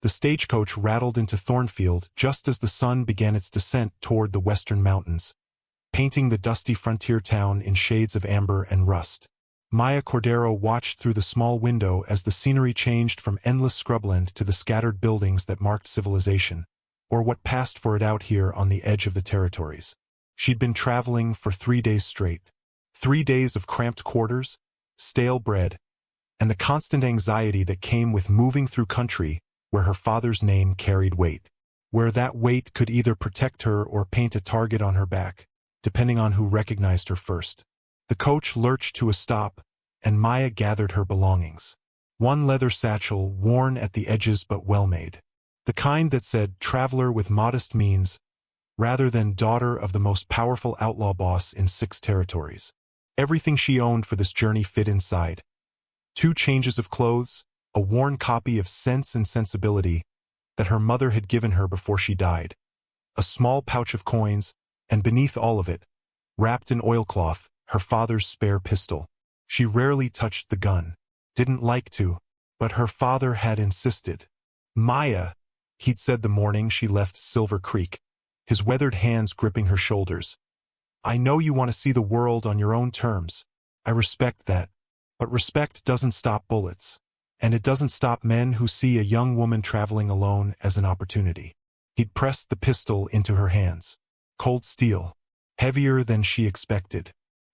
The stagecoach rattled into Thornfield just as the sun began its descent toward the western mountains, painting the dusty frontier town in shades of amber and rust. Cordero watched through the small window as the scenery changed from endless scrubland to the scattered buildings that marked civilization, or what passed for it out here on the edge of the territories. She'd been traveling for 3 days straight. 3 days of cramped quarters, stale bread, and the constant anxiety that came with moving through country where her father's name carried weight, where that weight could either protect her or paint a target on her back, depending on who recognized her first. The coach lurched to a stop, and Maya gathered her belongings. One leather satchel, worn at the edges but well-made. The kind that said traveler with modest means, rather than daughter of the most powerful outlaw boss in 6 territories. Everything she owned for this journey fit inside. 2 changes of clothes, a worn copy of Sense and Sensibility that her mother had given her before she died, a small pouch of coins, and beneath all of it, wrapped in oilcloth, her father's spare pistol. She rarely touched the gun. Didn't like to, but her father had insisted. Maya, he'd said the morning she left Silver Creek, his weathered hands gripping her shoulders. I know you want to see the world on your own terms. I respect that. But respect doesn't stop bullets. And it doesn't stop men who see a young woman traveling alone as an opportunity. He'd pressed the pistol into her hands. Cold steel. Heavier than she expected.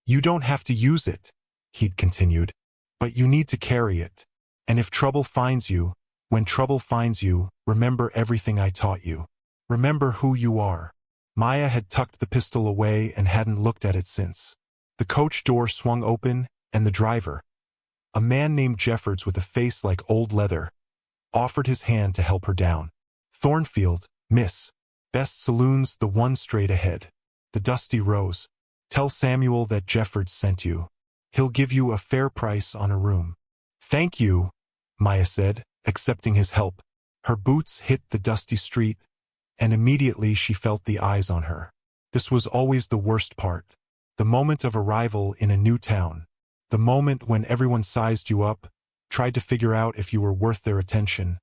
You don't have to use it, he'd continued. But you need to carry it. And if trouble finds you, when trouble finds you, remember everything I taught you. Remember who you are. Maya had tucked the pistol away and hadn't looked at it since. The coach door swung open, and the driver, a man named Jeffords with a face like old leather, offered his hand to help her down. Thornfield, miss. Best saloon's the one straight ahead. The Dusty Rose. Tell Samuel that Jeffords sent you. He'll give you a fair price on a room. Thank you, Maya said, accepting his help. Her boots hit the dusty street, and immediately she felt the eyes on her. This was always the worst part. The moment of arrival in a new town. The moment when everyone sized you up, tried to figure out if you were worth their attention,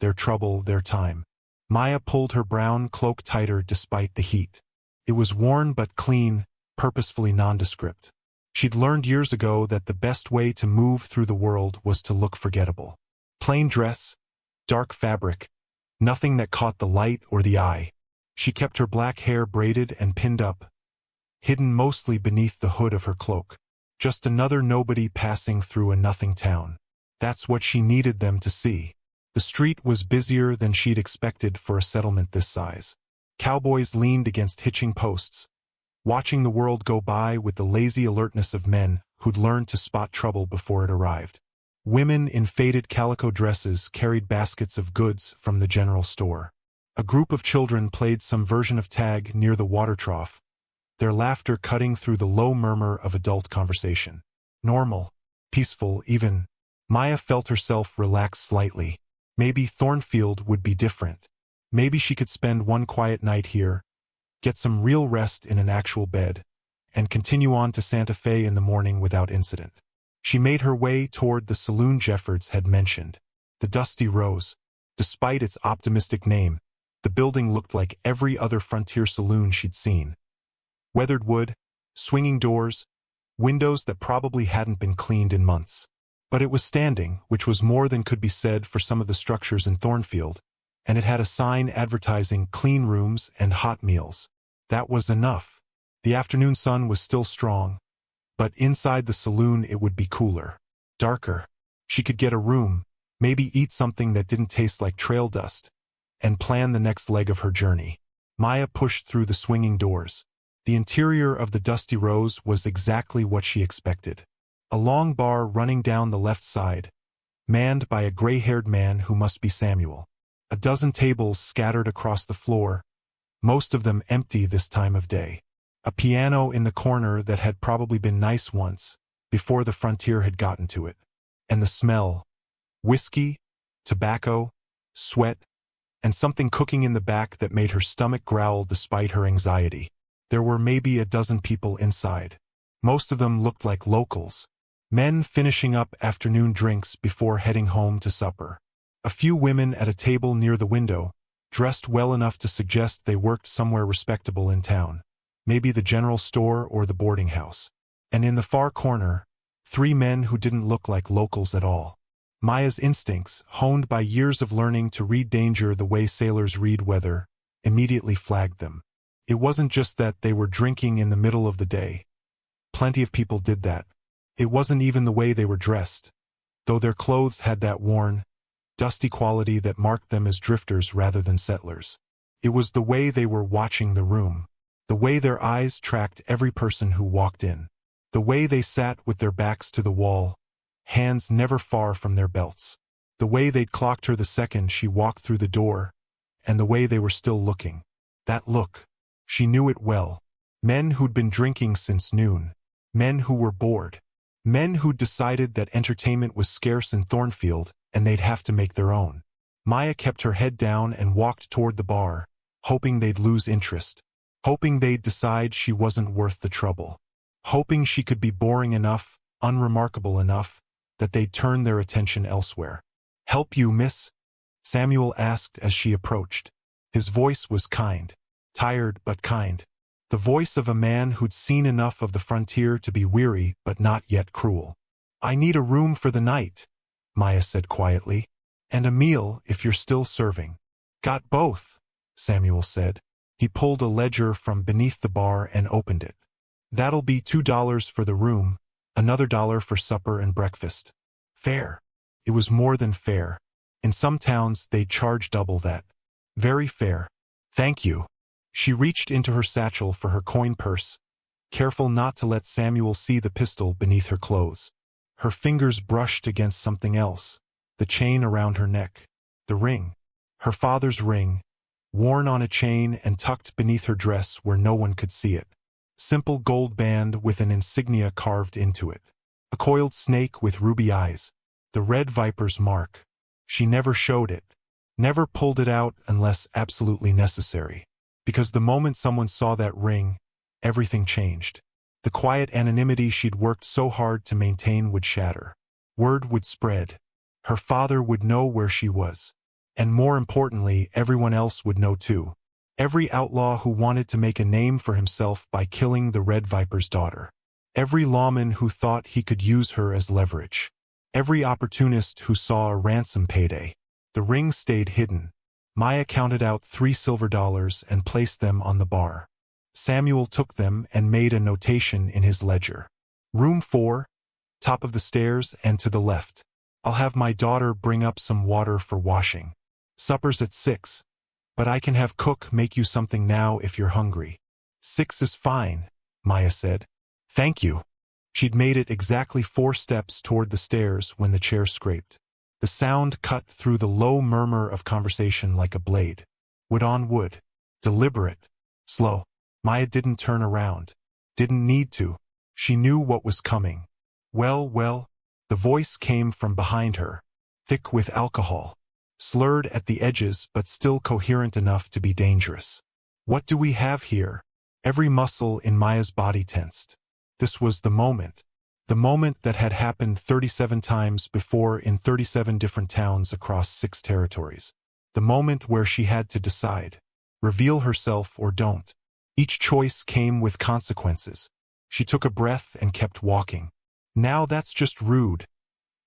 their trouble, their time. Maya pulled her brown cloak tighter despite the heat. It was worn but clean, purposefully nondescript. She'd learned years ago that the best way to move through the world was to look forgettable. Plain dress, dark fabric, nothing that caught the light or the eye. She kept her black hair braided and pinned up, hidden mostly beneath the hood of her cloak. Just another nobody passing through a nothing town. That's what she needed them to see. The street was busier than she'd expected for a settlement this size. Cowboys leaned against hitching posts, watching the world go by with the lazy alertness of men who'd learned to spot trouble before it arrived. Women in faded calico dresses carried baskets of goods from the general store. A group of children played some version of tag near the water trough, their laughter cutting through the low murmur of adult conversation. Normal, peaceful, even. Maya felt herself relax slightly. Maybe Thornfield would be different. Maybe she could spend one quiet night here, get some real rest in an actual bed, and continue on to Santa Fe in the morning without incident. She made her way toward the saloon Jeffords had mentioned, the Dusty Rose. Despite its optimistic name, the building looked like every other frontier saloon she'd seen. Weathered wood, swinging doors, windows that probably hadn't been cleaned in months. But it was standing, which was more than could be said for some of the structures in Thornfield, and it had a sign advertising clean rooms and hot meals. That was enough. The afternoon sun was still strong, but inside the saloon it would be cooler, darker. She could get a room, maybe eat something that didn't taste like trail dust, and plan the next leg of her journey. Maya pushed through the swinging doors. The interior of the Dusty Rose was exactly what she expected. A long bar running down the left side, manned by a gray-haired man who must be Samuel. A dozen tables scattered across the floor, most of them empty this time of day. A piano in the corner that had probably been nice once, before the frontier had gotten to it. And the smell. Whiskey, tobacco, sweat, and something cooking in the back that made her stomach growl despite her anxiety. There were maybe a dozen people inside. Most of them looked like locals. Men finishing up afternoon drinks before heading home to supper. A few women at a table near the window, dressed well enough to suggest they worked somewhere respectable in town, maybe the general store or the boarding house. And in the far corner, 3 men who didn't look like locals at all. Maya's instincts, honed by years of learning to read danger the way sailors read weather, immediately flagged them. It wasn't just that they were drinking in the middle of the day. Plenty of people did that. It wasn't even the way they were dressed, though their clothes had that worn, dusty quality that marked them as drifters rather than settlers. It was the way they were watching the room, the way their eyes tracked every person who walked in, the way they sat with their backs to the wall, hands never far from their belts, the way they'd clocked her the second she walked through the door, and the way they were still looking. That look. She knew it well. Men who'd been drinking since noon. Men who were bored. Men who'd decided that entertainment was scarce in Thornfield, and they'd have to make their own. Maya kept her head down and walked toward the bar, hoping they'd lose interest. Hoping they'd decide she wasn't worth the trouble. Hoping she could be boring enough, unremarkable enough, that they'd turn their attention elsewhere. "Help you, miss?" Samuel asked as she approached. His voice was kind. Tired but kind. The voice of a man who'd seen enough of the frontier to be weary but not yet cruel. "I need a room for the night," Maya said quietly. "And a meal if you're still serving." "Got both," Samuel said. He pulled a ledger from beneath the bar and opened it. "That'll be $2 for the room, another $1 for supper and breakfast." Fair. It was more than fair. In some towns they charge double that. Very fair. "Thank you." She reached into her satchel for her coin purse, careful not to let Samuel see the pistol beneath her clothes. Her fingers brushed against something else, the chain around her neck. The ring. Her father's ring, worn on a chain and tucked beneath her dress where no one could see it. Simple gold band with an insignia carved into it. A coiled snake with ruby eyes. The red viper's mark. She never showed it. Never pulled it out unless absolutely necessary. Because the moment someone saw that ring, everything changed. The quiet anonymity she'd worked so hard to maintain would shatter. Word would spread. Her father would know where she was. And more importantly, everyone else would know too. Every outlaw who wanted to make a name for himself by killing the Red Viper's daughter. Every lawman who thought he could use her as leverage. Every opportunist who saw a ransom payday. The ring stayed hidden. Maya counted out 3 silver dollars and placed them on the bar. Samuel took them and made a notation in his ledger. "Room 4, top of the stairs and to the left. I'll have my daughter bring up some water for washing. Supper's at 6, but I can have cook make you something now if you're hungry." "6 is fine," Maya said. "Thank you." She'd made it exactly 4 steps toward the stairs when the chair scraped. The sound cut through the low murmur of conversation like a blade. Wood on wood. Deliberate. Slow. Maya didn't turn around. Didn't need to. She knew what was coming. "Well, well." The voice came from behind her, thick with alcohol, slurred at the edges but still coherent enough to be dangerous. "What do we have here?" Every muscle in Maya's body tensed. This was the moment. The moment that had happened 37 times before in 37 different towns across 6 territories. The moment where she had to decide. Reveal herself or don't. Each choice came with consequences. She took a breath and kept walking. "Now that's just rude,"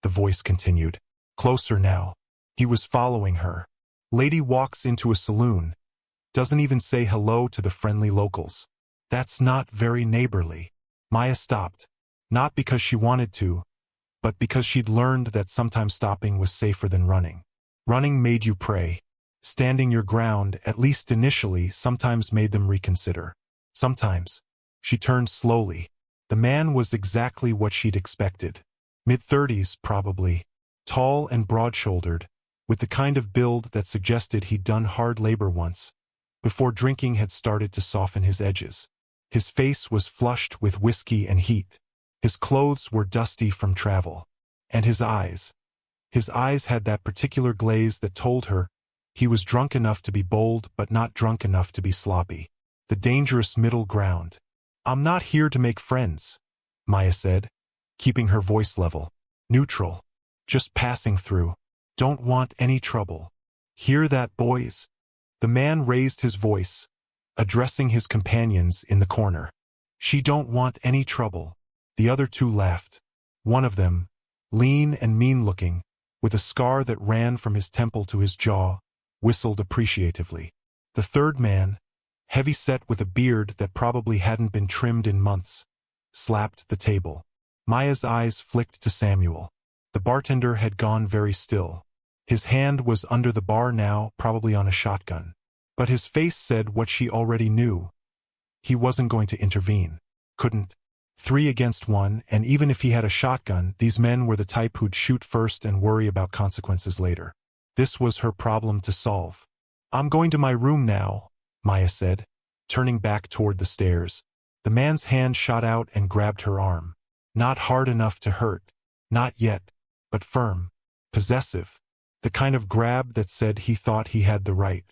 the voice continued. Closer now. He was following her. Lady walks into a saloon. Doesn't even say hello to the friendly locals. That's not very neighborly. Maya stopped. Not because she wanted to, but because she'd learned that sometimes stopping was safer than running. Running made you pray. Standing your ground, at least initially, sometimes made them reconsider. Sometimes. She turned slowly. The man was exactly what she'd expected. Mid-30s, probably. Tall and broad-shouldered, with the kind of build that suggested he'd done hard labor once, before drinking had started to soften his edges. His face was flushed with whiskey and heat. His clothes were dusty from travel. And his eyes had that particular glaze that told her he was drunk enough to be bold but not drunk enough to be sloppy. The dangerous middle ground. "I'm not here to make friends," Maya said, keeping her voice level. Neutral. Just passing through. Don't want any trouble. Hear that, boys? The man raised his voice, addressing his companions in the corner. She don't want any trouble. The other two laughed. One of them, lean and mean-looking, with a scar that ran from his temple to his jaw, whistled appreciatively. The third man, heavy-set with a beard that probably hadn't been trimmed in months, slapped the table. Maya's eyes flicked to Samuel. The bartender had gone very still. His hand was under the bar now, probably on a shotgun. But his face said what she already knew. He wasn't going to intervene. Couldn't. 3 against 1, and even if he had a shotgun, these men were the type who'd shoot first and worry about consequences later. This was her problem to solve. I'm going to my room now, Maya said, turning back toward the stairs. The man's hand shot out and grabbed her arm. Not hard enough to hurt. Not yet. But firm. Possessive. The kind of grab that said he thought he had the right.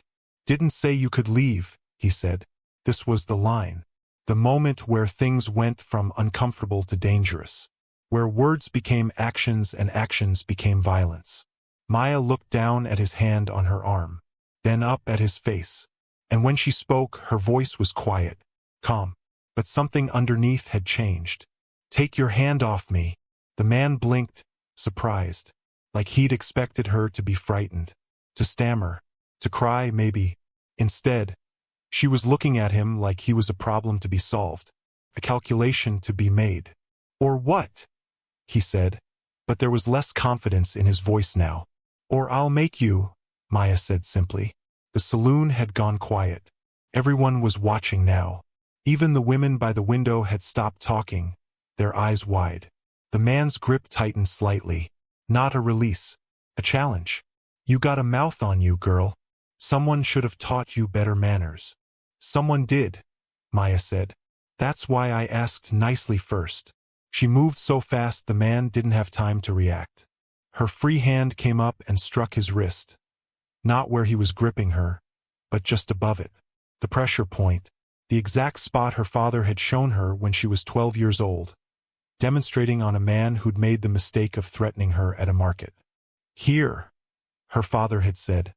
Didn't say you could leave, he said. This was the line. The moment where things went from uncomfortable to dangerous. Where words became actions and actions became violence. Maya looked down at his hand on her arm, then up at his face. And when she spoke, her voice was quiet, calm. But something underneath had changed. Take your hand off me. The man blinked, surprised. Like he'd expected her to be frightened. To stammer. To cry, maybe. Instead, she was looking at him like he was a problem to be solved. A calculation to be made. Or what? He said. But there was less confidence in his voice now. Or I'll make you, Maya said simply. The saloon had gone quiet. Everyone was watching now. Even the women by the window had stopped talking, their eyes wide. The man's grip tightened slightly. Not a release. A challenge. You got a mouth on you, girl. Someone should have taught you better manners. Someone did, Maya said. That's why I asked nicely first. She moved so fast the man didn't have time to react. Her free hand came up and struck his wrist. Not where he was gripping her, but just above it. The pressure point. The exact spot her father had shown her when she was 12 years old, demonstrating on a man who'd made the mistake of threatening her at a market. Here, her father had said,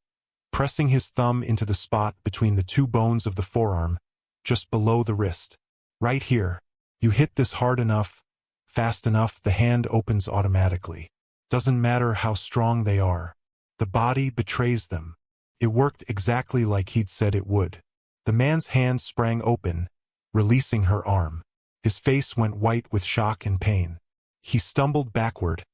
pressing his thumb into the spot between the 2 bones of the forearm, just below the wrist. Right here. You hit this hard enough, fast enough, the hand opens automatically. Doesn't matter how strong they are. The body betrays them. It worked exactly like he'd said it would. The man's hand sprang open, releasing her arm. His face went white with shock and pain. He stumbled backward,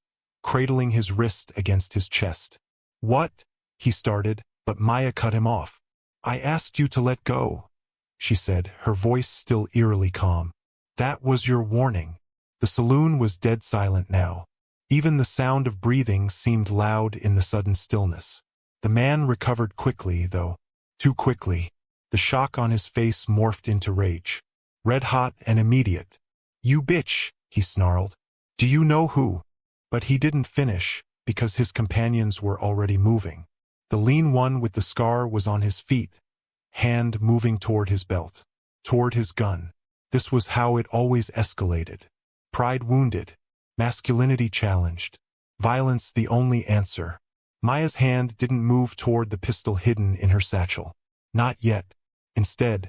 cradling his wrist against his chest. What? He started, but Maya cut him off. I asked you to let go, she said, her voice still eerily calm. That was your warning. The saloon was dead silent now. Even the sound of breathing seemed loud in the sudden stillness. The man recovered quickly, though. Too quickly. The shock on his face morphed into rage. Red-hot and immediate. You bitch, he snarled. Do you know who? But he didn't finish, because his companions were already moving. The lean one with the scar was on his feet, hand moving toward his belt, toward his gun. This was how it always escalated. Pride wounded. Masculinity challenged. Violence the only answer. Maya's hand didn't move toward the pistol hidden in her satchel. Not yet. Instead,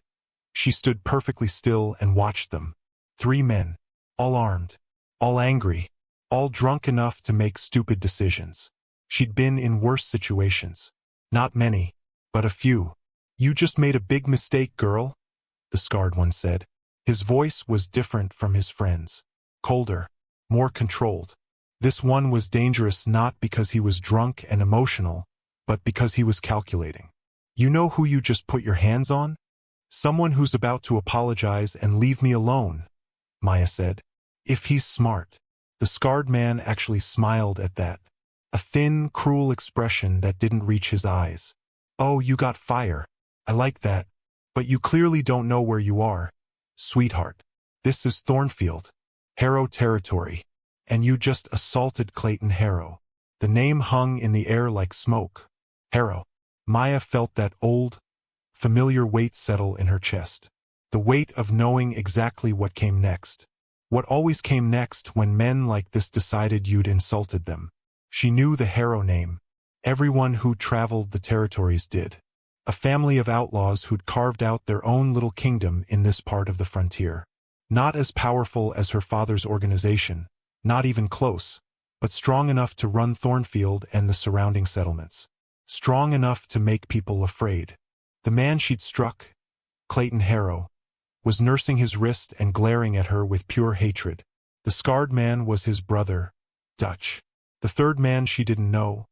she stood perfectly still and watched them. 3 men. All armed. All angry. All drunk enough to make stupid decisions. She'd been in worse situations. Not many, but a few. You just made a big mistake, girl, the scarred one said. His voice was different from his friends. Colder. More controlled. This one was dangerous not because he was drunk and emotional, but because he was calculating. You know who you just put your hands on? Someone who's about to apologize and leave me alone, Maya said. If he's smart. The scarred man actually smiled at that. A thin, cruel expression that didn't reach his eyes. Oh, you got fire. I like that. But you clearly don't know where you are, sweetheart. This is Thornfield. Harrow territory. And you just assaulted Clayton Harrow. The name hung in the air like smoke. Harrow. Maya felt that old, familiar weight settle in her chest. The weight of knowing exactly what came next. What always came next when men like this decided you'd insulted them. She knew the Harrow name. Everyone who traveled the territories did. A family of outlaws who'd carved out their own little kingdom in this part of the frontier. Not as powerful as her father's organization, not even close, but strong enough to run Thornfield and the surrounding settlements. Strong enough to make people afraid. The man she'd struck, Clayton Harrass, was nursing his wrist and glaring at her with pure hatred. The scarred man was his brother, Dutch. The third man she didn't know,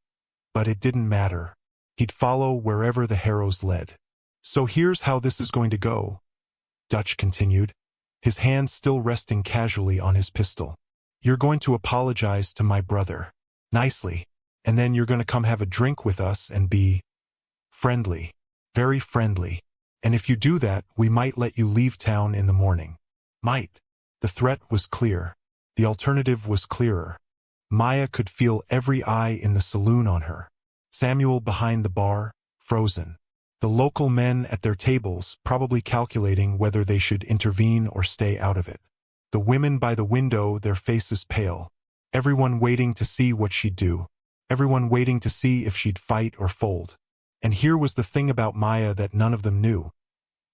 but it didn't matter. He'd follow wherever the Harrass led. So here's how this is going to go, Dutch continued, his hand still resting casually on his pistol. You're going to apologize to my brother, nicely, and then you're going to come have a drink with us and be friendly, very friendly. And if you do that, we might let you leave town in the morning. Might. The threat was clear. The alternative was clearer. Maya could feel every eye in the saloon on her. Samuel behind the bar, frozen. The local men at their tables, probably calculating whether they should intervene or stay out of it. The women by the window, their faces pale. Everyone waiting to see what she'd do. Everyone waiting to see if she'd fight or fold. And here was the thing about Maya that none of them knew.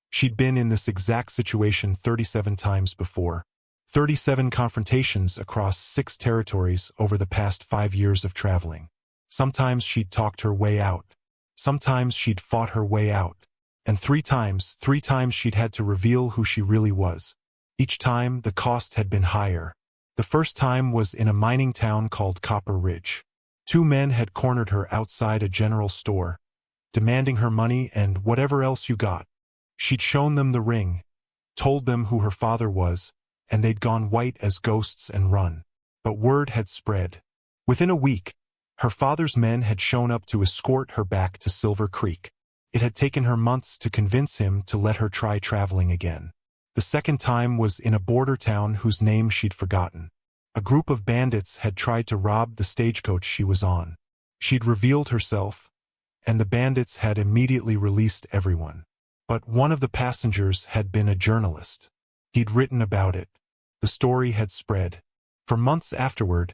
She'd been in this exact situation 37 times before. 37 confrontations across 6 territories over the past 5 years of traveling. Sometimes she'd talked her way out. Sometimes she'd fought her way out. And 3 times she'd had to reveal who she really was. Each time, the cost had been higher. The first time was in a mining town called Copper Ridge. 2 men had cornered her outside a general store, demanding her money and whatever else you got. She'd shown them the ring, told them who her father was, and they'd gone white as ghosts and run. But word had spread. Within a week, her father's men had shown up to escort her back to Silver Creek. It had taken her months to convince him to let her try traveling again. The second time was in a border town whose name she'd forgotten. A group of bandits had tried to rob the stagecoach she was on. She'd revealed herself, and the bandits had immediately released everyone. But one of the passengers had been a journalist. He'd written about it. The story had spread. For months afterward,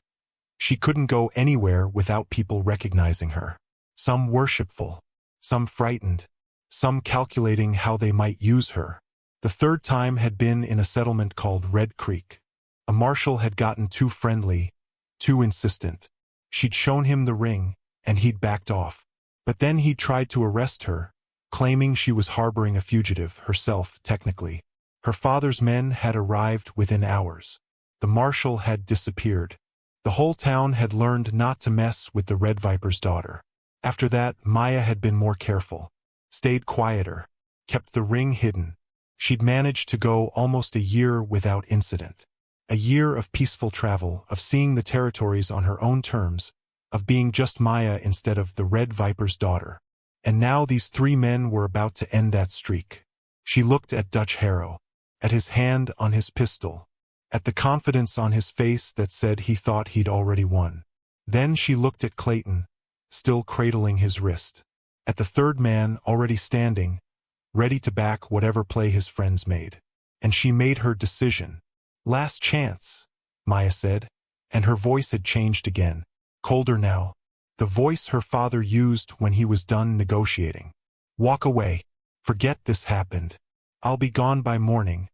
she couldn't go anywhere without people recognizing her. Some worshipful, some frightened, some calculating how they might use her. The third time had been in a settlement called Red Creek. A marshal had gotten too friendly, too insistent. She'd shown him the ring, and he'd backed off. But then he'd tried to arrest her, claiming she was harboring a fugitive, herself, technically. Her father's men had arrived within hours. The marshal had disappeared. The whole town had learned not to mess with the Red Viper's daughter. After that, Maya had been more careful, stayed quieter, kept the ring hidden. She'd managed to go almost a year without incident. A year of peaceful travel, of seeing the territories on her own terms, of being just Maya instead of the Red Viper's daughter. And now these 3 men were about to end that streak. She looked at Dutch Harrass, at his hand on his pistol, at the confidence on his face that said he thought he'd already won. Then she looked at Clayton, still cradling his wrist, at the third man already standing, ready to back whatever play his friends made. And she made her decision. Last chance, Maya said, and her voice had changed again, colder now, the voice her father used when he was done negotiating. Walk away. Forget this happened. I'll be gone by morning,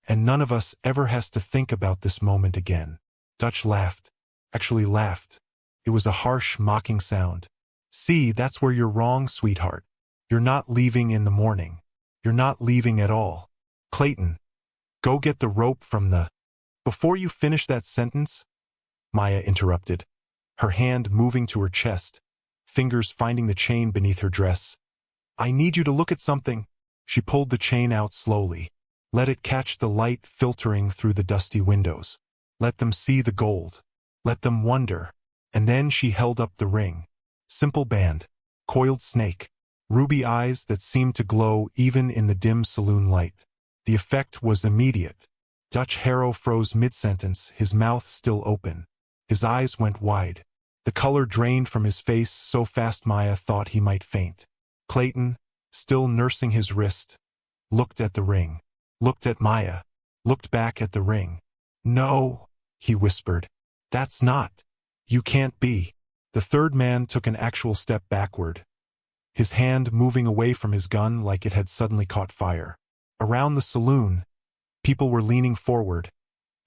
and none of us ever has to think about this moment again. Dutch laughed. Actually laughed. It was a harsh, mocking sound. See, that's where you're wrong, sweetheart. You're not leaving in the morning. You're not leaving at all. Clayton, go get the rope from the... Before you finish that sentence, Maya interrupted, her hand moving to her chest, fingers finding the chain beneath her dress. I need you to look at something. She pulled the chain out slowly. Let it catch the light filtering through the dusty windows. Let them see the gold. Let them wonder. And then she held up the ring. Simple band. Coiled snake. Ruby eyes that seemed to glow even in the dim saloon light. The effect was immediate. Dutch Harrass froze mid-sentence, his mouth still open. His eyes went wide. The color drained from his face so fast Maya thought he might faint. Clayton, still nursing his wrist, looked at the ring. Looked at Maya. Looked back at the ring. No, he whispered. That's not. You can't be. The third man took an actual step backward, his hand moving away from his gun like it had suddenly caught fire. Around the saloon, people were leaning forward,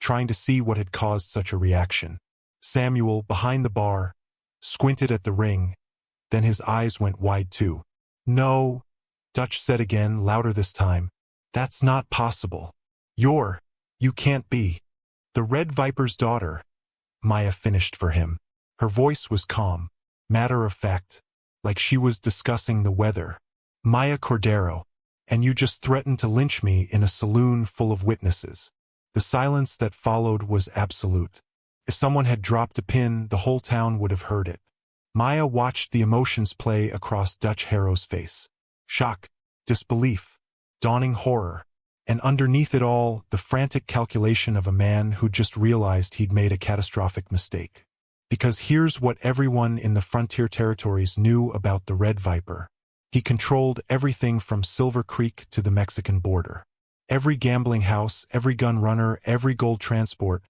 trying to see what had caused such a reaction. Samuel, behind the bar, squinted at the ring, then his eyes went wide too. "No," Dutch said again, louder this time. "That's not possible. You can't be the Red Viper's daughter," Maya finished for him. Her voice was calm, matter-of-fact, like she was discussing the weather. "Maya Cordero, and you just threatened to lynch me in a saloon full of witnesses." The silence that followed was absolute. If someone had dropped a pin, the whole town would have heard it. Maya watched the emotions play across Dutch Harrow's face. Shock, disbelief, dawning horror, and underneath it all, the frantic calculation of a man who just realized he'd made a catastrophic mistake. Because here's what everyone in the frontier territories knew about the Red Viper. He controlled everything from Silver Creek to the Mexican border. Every gambling house, every gun runner, every gold transport,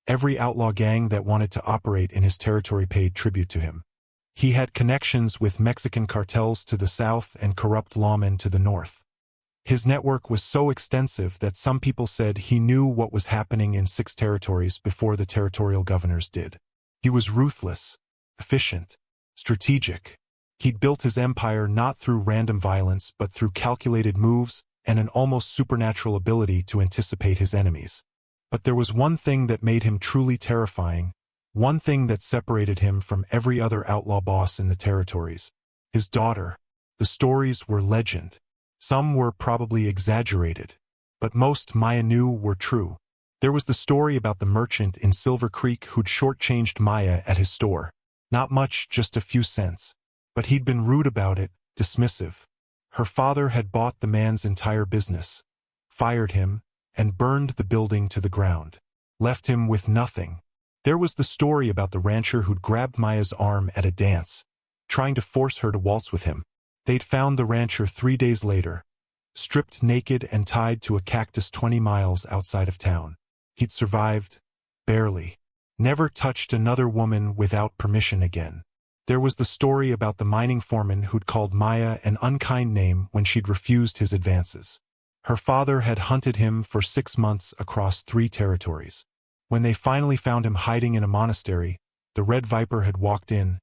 every outlaw gang that wanted to operate in his territory paid tribute to him. He had connections with Mexican cartels to the south and corrupt lawmen to the north. His network was so extensive that some people said he knew what was happening in 6 territories before the territorial governors did. He was ruthless, efficient, strategic. He'd built his empire not through random violence but through calculated moves and an almost supernatural ability to anticipate his enemies. But there was one thing that made him truly terrifying, one thing that separated him from every other outlaw boss in the territories. His daughter. The stories were legend. Some were probably exaggerated, but most Maya knew were true. There was the story about the merchant in Silver Creek who'd shortchanged Maya at his store. Not much, just a few cents. But he'd been rude about it, dismissive. Her father had bought the man's entire business, fired him, and burned the building to the ground. Left him with nothing. There was the story about the rancher who'd grabbed Maya's arm at a dance, trying to force her to waltz with him. They'd found the rancher 3 days later, stripped naked and tied to a cactus 20 miles outside of town. He'd survived, barely. Never touched another woman without permission again. There was the story about the mining foreman who'd called Maya an unkind name when she'd refused his advances. Her father had hunted him for 6 months across 3 territories. When they finally found him hiding in a monastery, the Red Viper had walked in,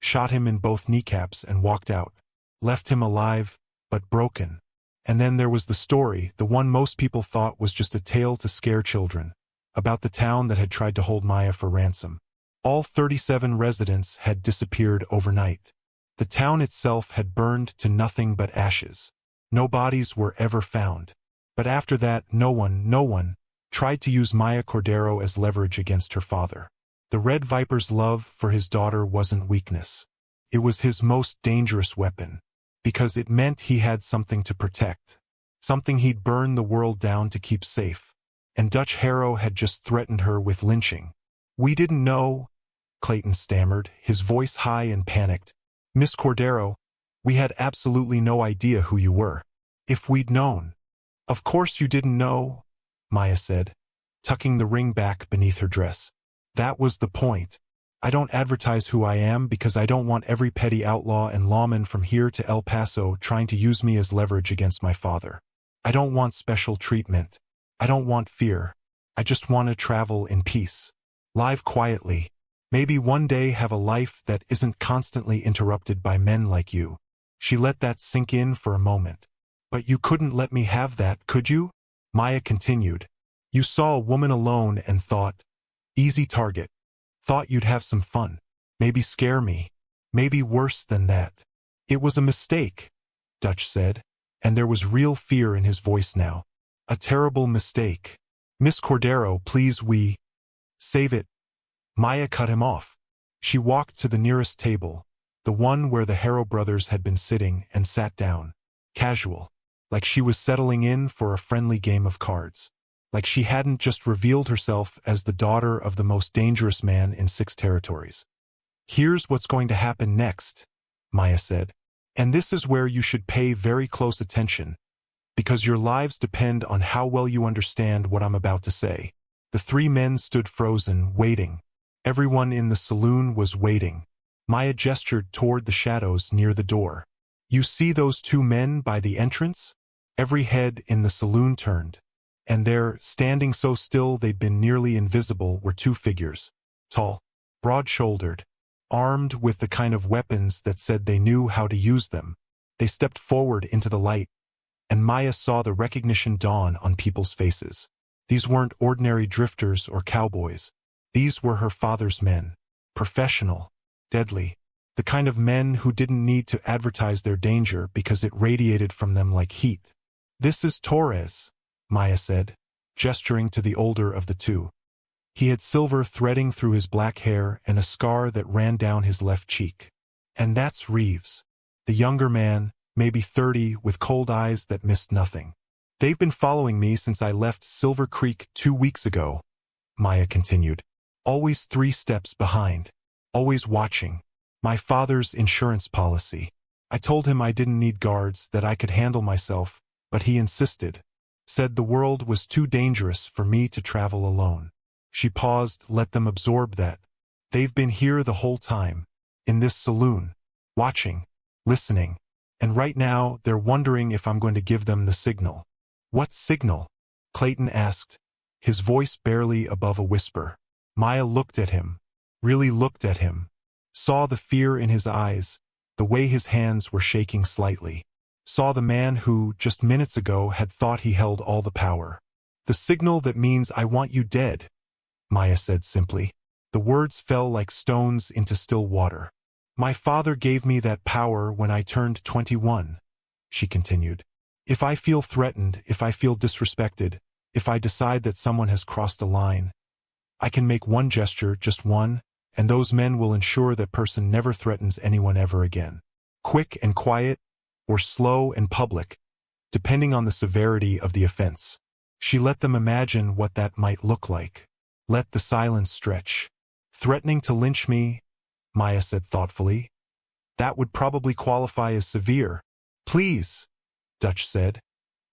shot him in both kneecaps and walked out. Left him alive, but broken. And then there was the story, the one most people thought was just a tale to scare children, about the town that had tried to hold Maya for ransom. All 37 residents had disappeared overnight. The town itself had burned to nothing but ashes. No bodies were ever found. But after that, no one tried to use Maya Cordero as leverage against her father. The Red Viper's love for his daughter wasn't weakness. It was his most dangerous weapon. Because it meant he had something to protect. Something he'd burn the world down to keep safe. And Dutch Harrow had just threatened her with lynching. "We didn't know," Clayton stammered, his voice high and panicked. "Miss Cordero, we had absolutely no idea who you were. If we'd known." "Of course you didn't know," Maya said, tucking the ring back beneath her dress. "That was the point. I don't advertise who I am because I don't want every petty outlaw and lawman from here to El Paso trying to use me as leverage against my father. I don't want special treatment. I don't want fear. I just want to travel in peace. Live quietly. Maybe one day have a life that isn't constantly interrupted by men like you." She let that sink in for a moment. "But you couldn't let me have that, could you?" Maya continued. "You saw a woman alone and thought, easy target. Thought you'd have some fun. Maybe scare me. Maybe worse than that." "It was a mistake," Dutch said, and there was real fear in his voice now. "A terrible mistake. Miss Cordero, please save it." Maya cut him off. She walked to the nearest table, the one where the Harrow brothers had been sitting, and sat down. Casual. Like she was settling in for a friendly game of cards. Like she hadn't just revealed herself as the daughter of the most dangerous man in 6 territories. "Here's what's going to happen next," Maya said. "And this is where you should pay very close attention, because your lives depend on how well you understand what I'm about to say." The 3 men stood frozen, waiting. Everyone in the saloon was waiting. Maya gestured toward the shadows near the door. You see those two men by the entrance? Every head in the saloon turned. And there, standing so still they'd been nearly invisible, were two figures. Tall, broad-shouldered, armed with the kind of weapons that said they knew how to use them. They stepped forward into the light, and Maya saw the recognition dawn on people's faces. These weren't ordinary drifters or cowboys. These were her father's men. Professional, deadly, the kind of men who didn't need to advertise their danger because it radiated from them like heat. This is Torres, Maya said, gesturing to the older of the two. He had silver threading through his black hair and a scar that ran down his left cheek. And that's Reeves, the younger man, maybe 30, with cold eyes that missed nothing. They've been following me since I left Silver Creek 2 weeks ago, Maya continued. Always 3 steps behind. Always watching. My father's insurance policy. I told him I didn't need guards, that I could handle myself, but he insisted. Said the world was too dangerous for me to travel alone. She paused, let them absorb that. They've been here the whole time. In this saloon. Watching. Listening. And right now, they're wondering if I'm going to give them the signal. What signal? Clayton asked, his voice barely above a whisper. Maya looked at him. Really looked at him. Saw the fear in his eyes, the way his hands were shaking slightly. Saw the man who, just minutes ago, had thought he held all the power. The signal that means I want you dead, Maya said simply. The words fell like stones into still water. My father gave me that power when I turned 21, she continued. If I feel threatened, if I feel disrespected, if I decide that someone has crossed a line, I can make one gesture, just one, and those men will ensure that person never threatens anyone ever again. Quick and quiet, or slow and public, depending on the severity of the offense. She let them imagine what that might look like. Let the silence stretch. Threatening to lynch me, Maya said thoughtfully. That would probably qualify as severe. Please, Dutch said.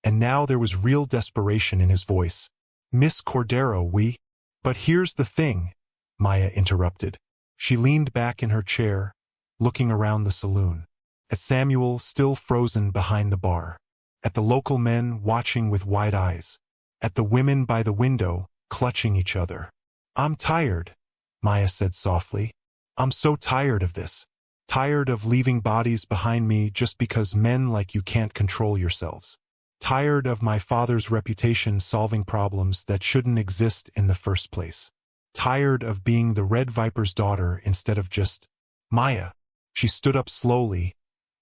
And now there was real desperation in his voice. Miss Cordero, But here's the thing, Maya interrupted. She leaned back in her chair, looking around the saloon. At Samuel, still frozen behind the bar. At the local men watching with wide eyes. At the women by the window, clutching each other. I'm tired, Maya said softly. I'm so tired of this. Tired of leaving bodies behind me just because men like you can't control yourselves. Tired of my father's reputation solving problems that shouldn't exist in the first place. Tired of being the Red Viper's daughter instead of just Maya. She stood up slowly,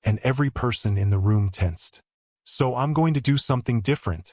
and every person in the room tensed. So I'm going to do something different,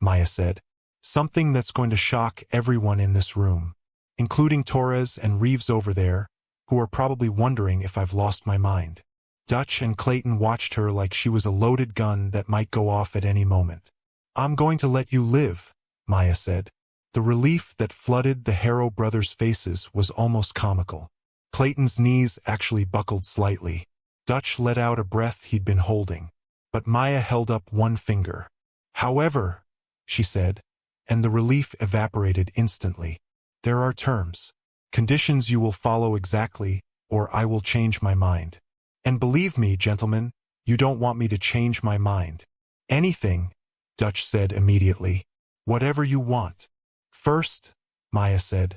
Maya said. Something that's going to shock everyone in this room, including Torres and Reeves over there, who are probably wondering if I've lost my mind. Dutch and Clayton watched her like she was a loaded gun that might go off at any moment. I'm going to let you live, Maya said. The relief that flooded the Harrow brothers' faces was almost comical. Clayton's knees actually buckled slightly. Dutch let out a breath he'd been holding. But Maya held up one finger. However, she said, and the relief evaporated instantly. There are terms. Conditions you will follow exactly, or I will change my mind. And believe me, gentlemen, you don't want me to change my mind. Anything, Dutch said immediately. Whatever you want. First, Maya said,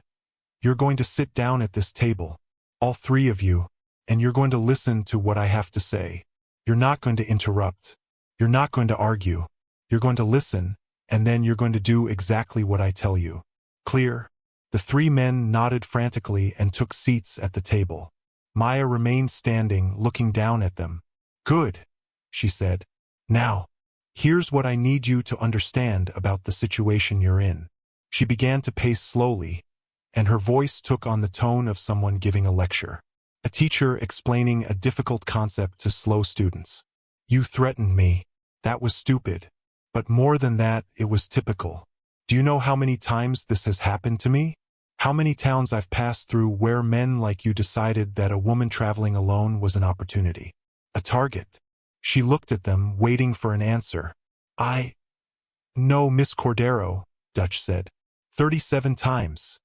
you're going to sit down at this table, all 3 of you, and you're going to listen to what I have to say. You're not going to interrupt. You're not going to argue. You're going to listen, and then you're going to do exactly what I tell you. Clear? The 3 men nodded frantically and took seats at the table. Maya remained standing, looking down at them. Good, she said. Now, here's what I need you to understand about the situation you're in. She began to pace slowly, and her voice took on the tone of someone giving a lecture. A teacher explaining a difficult concept to slow students. You threatened me. That was stupid. But more than that, it was typical. Do you know how many times this has happened to me? How many towns I've passed through where men like you decided that a woman traveling alone was an opportunity. A target. She looked at them, waiting for an answer. No, Miss Cordero, Dutch said. 37 times,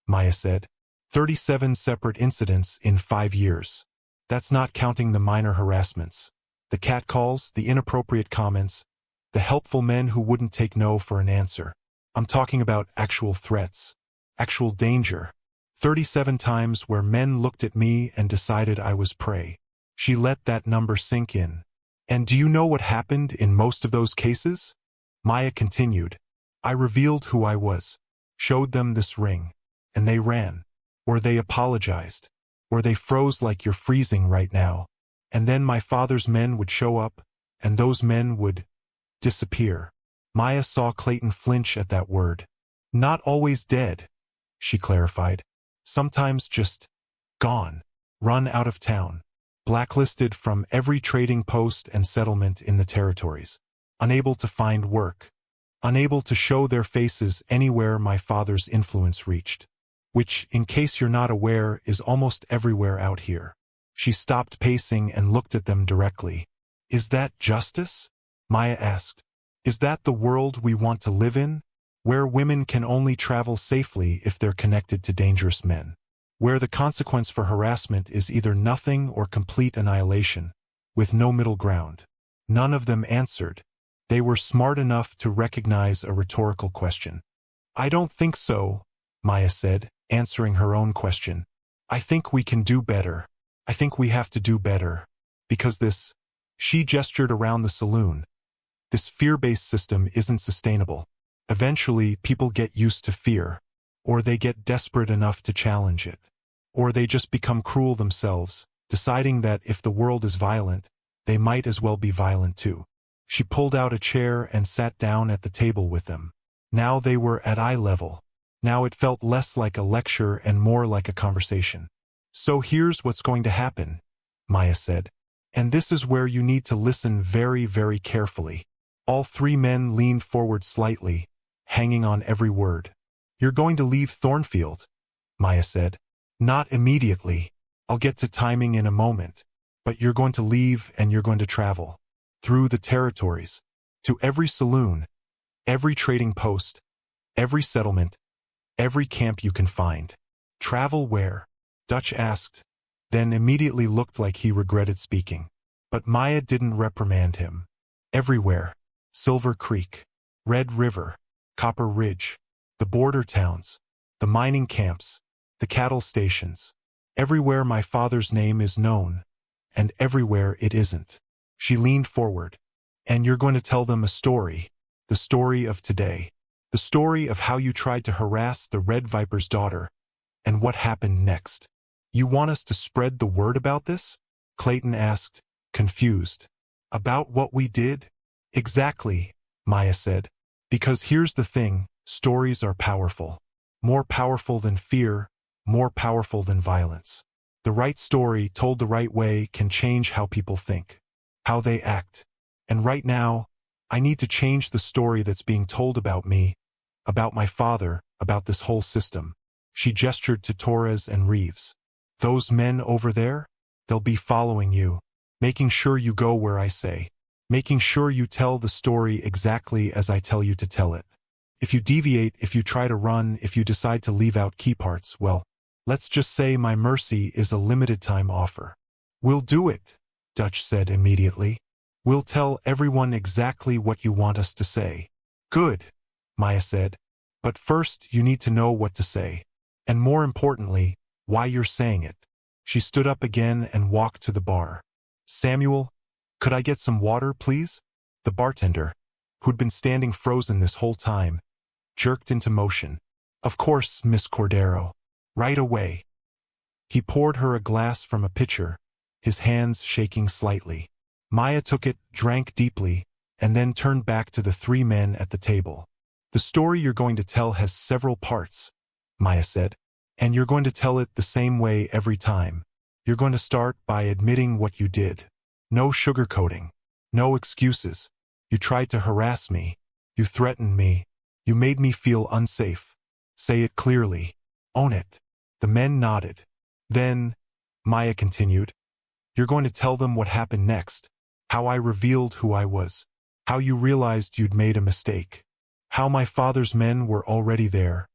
Maya said. 37 separate incidents in 5 years. That's not counting the minor harassments. The catcalls, the inappropriate comments, the helpful men who wouldn't take no for an answer. I'm talking about actual threats, actual danger. 37 times where men looked at me and decided I was prey. She let that number sink in. And do you know what happened in most of those cases? Maya continued. I revealed who I was, showed them this ring, and they ran. Or they apologized. Or they froze like you're freezing right now. And then my father's men would show up, and those men would disappear. Maya saw Clayton flinch at that word. Not always dead, she clarified. Sometimes just gone, run out of town, blacklisted from every trading post and settlement in the territories, unable to find work, unable to show their faces anywhere my father's influence reached, which, in case you're not aware, is almost everywhere out here. She stopped pacing and looked at them directly. Is that justice? Maya asked. Is that the world we want to live in? Where women can only travel safely if they're connected to dangerous men? Where the consequence for harassment is either nothing or complete annihilation, with no middle ground? None of them answered. They were smart enough to recognize a rhetorical question. I don't think so, Maya said, answering her own question. I think we can do better. I think we have to do better. Because this, she gestured around the saloon, this fear-based system isn't sustainable. Eventually, people get used to fear, or they get desperate enough to challenge it, or they just become cruel themselves, deciding that if the world is violent, they might as well be violent too. She pulled out a chair and sat down at the table with them. Now they were at eye level. Now it felt less like a lecture and more like a conversation. So here's what's going to happen, Maya said. And this is where you need to listen very, very carefully. All three men leaned forward slightly, hanging on every word. You're going to leave Thornfield, Maya said. Not immediately. I'll get to timing in a moment. But you're going to leave and you're going to travel. Through the territories. To every saloon. Every trading post. Every settlement. Every camp you can find. Travel where? Dutch asked, then immediately looked like he regretted speaking. But Maya didn't reprimand him. Everywhere. Silver Creek. Red River. Copper Ridge. The border towns. The mining camps. The cattle stations. Everywhere my father's name is known. And everywhere it isn't. She leaned forward. And you're going to tell them a story. The story of today. The story of how you tried to harass the Red Viper's daughter. And what happened next. You want us to spread the word about this? Clayton asked, confused. About what we did? Exactly, Maya said. Because here's the thing, stories are powerful. More powerful than fear, more powerful than violence. The right story told the right way can change how people think, how they act. And right now, I need to change the story that's being told about me, about my father, about this whole system. She gestured to Torres and Reeves. Those men over there? They'll be following you, making sure you go where I say, making sure you tell the story exactly as I tell you to tell it. If you deviate, if you try to run, if you decide to leave out key parts, well, let's just say my mercy is a limited-time offer. We'll do it, Dutch said immediately. We'll tell everyone exactly what you want us to say. Good, Maya said. But first you need to know what to say. And more importantly, why you're saying it. She stood up again and walked to the bar. Samuel, could I get some water, please? The bartender, who'd been standing frozen this whole time, jerked into motion. Of course, Miss Cordero. Right away. He poured her a glass from a pitcher, his hands shaking slightly. Maya took it, drank deeply, and then turned back to the three men at the table. The story you're going to tell has several parts, Maya said, and you're going to tell it the same way every time. You're going to start by admitting what you did. No sugarcoating. No excuses. You tried to harass me. You threatened me. You made me feel unsafe. Say it clearly. Own it. The men nodded. Then, Maya continued, you're going to tell them what happened next. How I revealed who I was. How you realized you'd made a mistake. How my father's men were already there,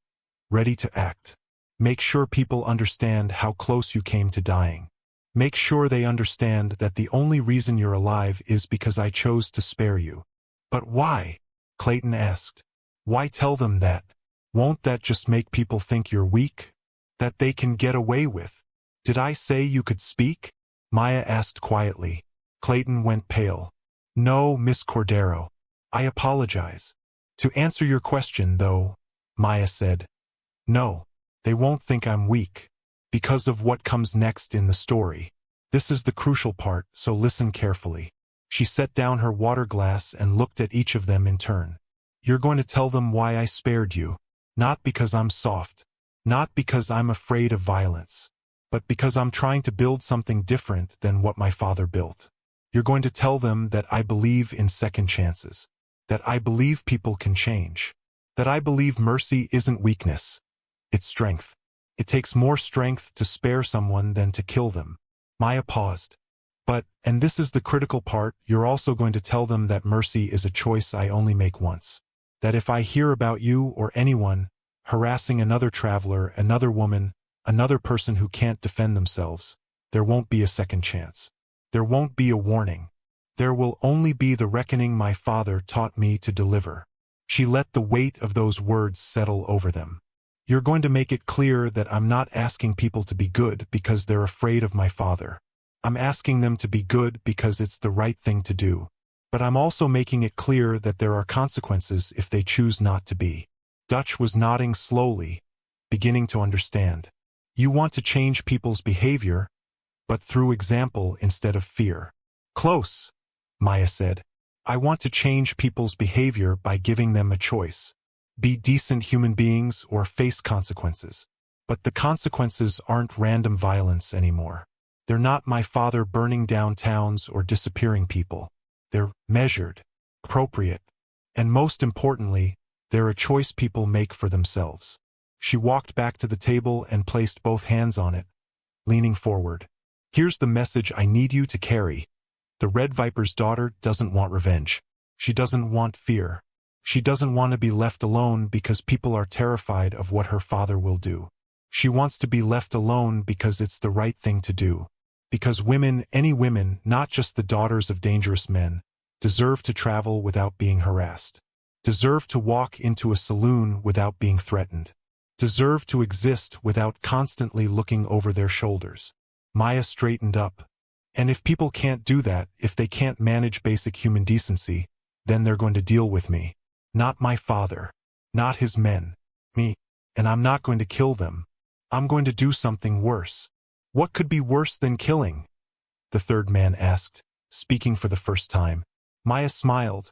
ready to act. Make sure people understand how close you came to dying. Make sure they understand that the only reason you're alive is because I chose to spare you." "But why?" Clayton asked. "Why tell them that? Won't that just make people think you're weak? That they can get away with?" "Did I say you could speak?" Maya asked quietly. Clayton went pale. "No, Miss Cordero. I apologize." "To answer your question, though," Maya said, "no, they won't think I'm weak. Because of what comes next in the story. This is the crucial part, so listen carefully." She set down her water glass and looked at each of them in turn. "You're going to tell them why I spared you. Not because I'm soft. Not because I'm afraid of violence. But because I'm trying to build something different than what my father built. You're going to tell them that I believe in second chances. That I believe people can change. That I believe mercy isn't weakness. It's strength. It takes more strength to spare someone than to kill them." Maya paused. "But, and this is the critical part, you're also going to tell them that mercy is a choice I only make once. That if I hear about you or anyone harassing another traveler, another woman, another person who can't defend themselves, there won't be a second chance. There won't be a warning. There will only be the reckoning my father taught me to deliver." She let the weight of those words settle over them. "You're going to make it clear that I'm not asking people to be good because they're afraid of my father. I'm asking them to be good because it's the right thing to do. But I'm also making it clear that there are consequences if they choose not to be." Dutch was nodding slowly, beginning to understand. "You want to change people's behavior, but through example instead of fear." "Close," Maya said. "I want to change people's behavior by giving them a choice. Be decent human beings or face consequences. But the consequences aren't random violence anymore. They're not my father burning down towns or disappearing people. They're measured, appropriate, and most importantly, they're a choice people make for themselves." She walked back to the table and placed both hands on it, leaning forward. "Here's the message I need you to carry. The Red Viper's daughter doesn't want revenge. She doesn't want fear. She doesn't want to be left alone because people are terrified of what her father will do. She wants to be left alone because it's the right thing to do. Because women, any women, not just the daughters of dangerous men, deserve to travel without being harassed. Deserve to walk into a saloon without being threatened. Deserve to exist without constantly looking over their shoulders." Maya straightened up. "And if people can't do that, if they can't manage basic human decency, then they're going to deal with me. Not my father. Not his men. Me. And I'm not going to kill them. I'm going to do something worse." "What could be worse than killing?" the third man asked, speaking for the first time. Maya smiled,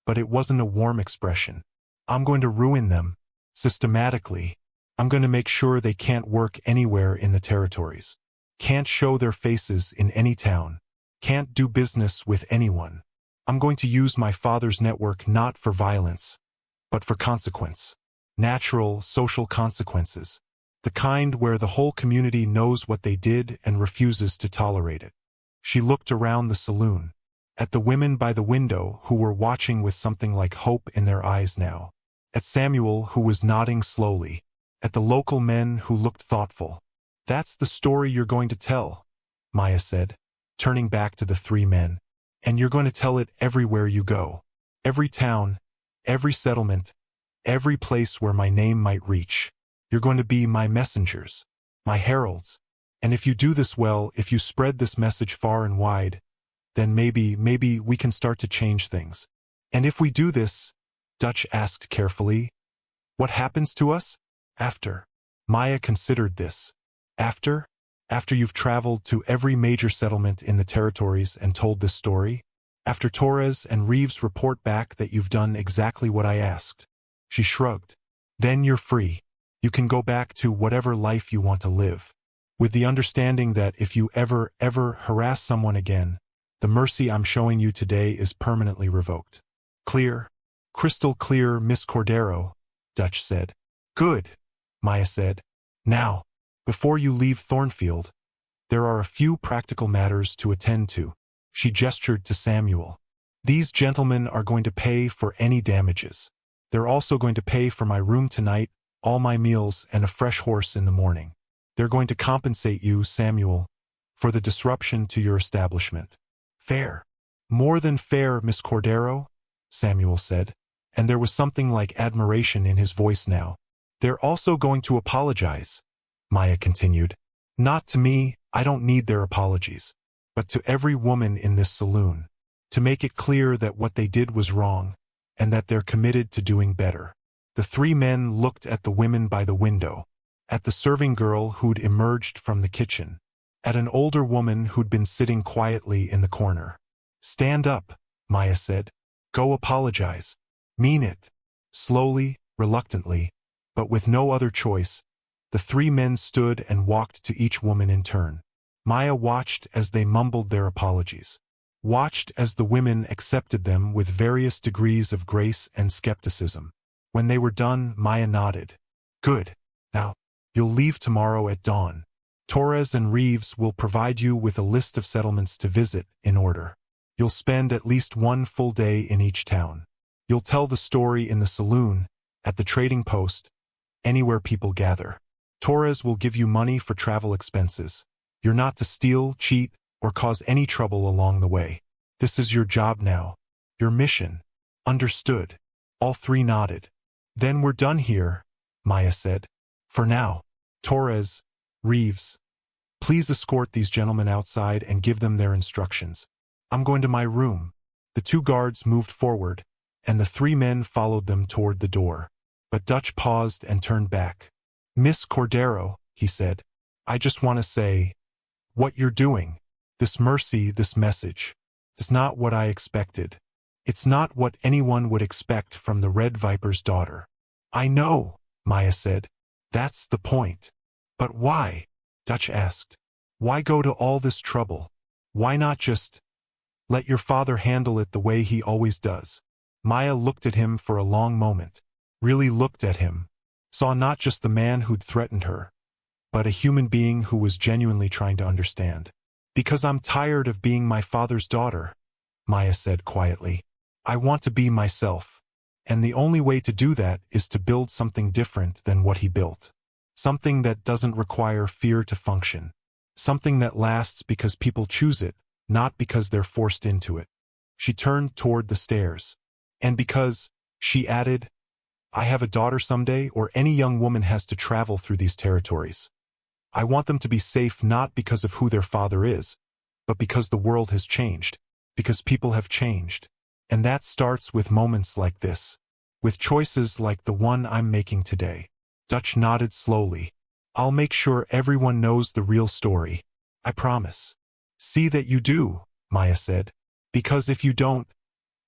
but it wasn't a warm expression. "I'm going to ruin them. Systematically. I'm going to make sure they can't work anywhere in the territories. Can't show their faces in any town. Can't do business with anyone. I'm going to use my father's network not for violence, but for consequence. Natural, social consequences. The kind where the whole community knows what they did and refuses to tolerate it." She looked around the saloon, at the women by the window who were watching with something like hope in their eyes now, at Samuel who was nodding slowly, at the local men who looked thoughtful. "That's the story you're going to tell," Maya said, turning back to the three men. "And you're going to tell it everywhere you go. Every town, every settlement, every place where my name might reach. You're going to be my messengers, my heralds. And if you do this well, if you spread this message far and wide, then maybe we can start to change things." "And if we do this," Dutch asked carefully, "what happens to us? After?" Maya considered this. "After? After you've traveled to every major settlement in the territories and told this story? After Torres and Reeves report back that you've done exactly what I asked?" She shrugged. "Then you're free. You can go back to whatever life you want to live. With the understanding that if you ever harass someone again, the mercy I'm showing you today is permanently revoked." "Clear? Crystal clear, Miss Cordero," Dutch said. "Good," Maya said. "Now, before you leave Thornfield, there are a few practical matters to attend to." She gestured to Samuel. "These gentlemen are going to pay for any damages. They're also going to pay for my room tonight, all my meals, and a fresh horse in the morning. They're going to compensate you, Samuel, for the disruption to your establishment. Fair. More than fair, Miss Cordero, Samuel said, and there was something like admiration in his voice now. They're also going to apologize, Maya continued. Not to me, I don't need their apologies, but to every woman in this saloon, to make it clear that what they did was wrong, and that they're committed to doing better. The three men looked at the women by the window, at the serving girl who'd emerged from the kitchen, at an older woman who'd been sitting quietly in the corner. Stand up, Maya said. Go apologize. Mean it. Slowly, reluctantly, but with no other choice, the three men stood and walked to each woman in turn. Maya watched as they mumbled their apologies, watched as the women accepted them with various degrees of grace and skepticism. When they were done, Maya nodded. Good. Now, you'll leave tomorrow at dawn. Torres and Reeves will provide you with a list of settlements to visit in order. You'll spend at least one full day in each town. You'll tell the story in the saloon, at the trading post, anywhere people gather. Torres will give you money for travel expenses. You're not to steal, cheat, or cause any trouble along the way. This is your job now. Your mission. Understood. All three nodded. Then we're done here, Maya said. For now. Torres, Reeves, please escort these gentlemen outside and give them their instructions. I'm going to my room. The two guards moved forward, and the three men followed them toward the door. But Dutch paused and turned back. Miss Cordero, he said, I just want to say, what you're doing, this mercy, this message, is not what I expected. It's not what anyone would expect from the Red Viper's daughter. I know, Maya said. That's the point. But why? Dutch asked. Why go to all this trouble? Why not just let your father handle it the way he always does? Maya looked at him for a long moment, really looked at him, saw not just the man who'd threatened her, but a human being who was genuinely trying to understand. Because I'm tired of being my father's daughter, Maya said quietly. I want to be myself, and the only way to do that is to build something different than what he built. Something that doesn't require fear to function. Something that lasts because people choose it, not because they're forced into it. She turned toward the stairs. And because, she added, I have a daughter someday, or any young woman has to travel through these territories. I want them to be safe not because of who their father is, but because the world has changed, because people have changed. And that starts with moments like this, with choices like the one I'm making today. Dutch nodded slowly. I'll make sure everyone knows the real story. I promise. See that you do, Maya said. Because if you don't,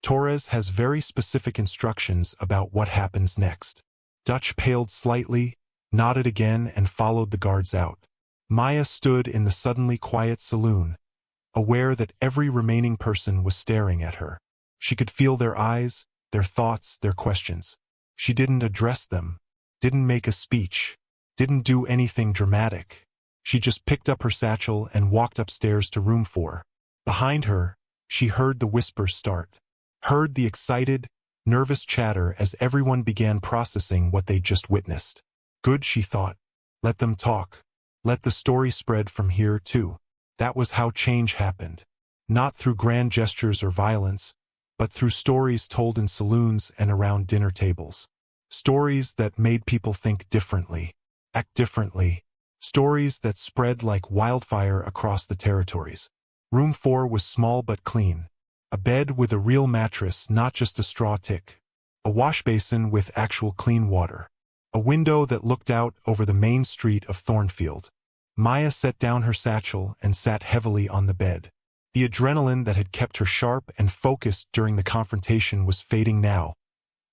Torres has very specific instructions about what happens next. Dutch paled slightly, nodded again, and followed the guards out. Maya stood in the suddenly quiet saloon, aware that every remaining person was staring at her. She could feel their eyes, their thoughts, their questions. She didn't address them, didn't make a speech, didn't do anything dramatic. She just picked up her satchel and walked upstairs to room 4. Behind her, she heard the whispers start, heard the excited, nervous chatter as everyone began processing what they'd just witnessed. Good, she thought. Let them talk. Let the story spread from here, too. That was how change happened. Not through grand gestures or violence, but through stories told in saloons and around dinner tables. Stories that made people think differently, act differently. Stories that spread like wildfire across the territories. Room 4 was small but clean. A bed with a real mattress, not just a straw tick. A wash basin with actual clean water. A window that looked out over the main street of Thornfield. Maya set down her satchel and sat heavily on the bed. The adrenaline that had kept her sharp and focused during the confrontation was fading now,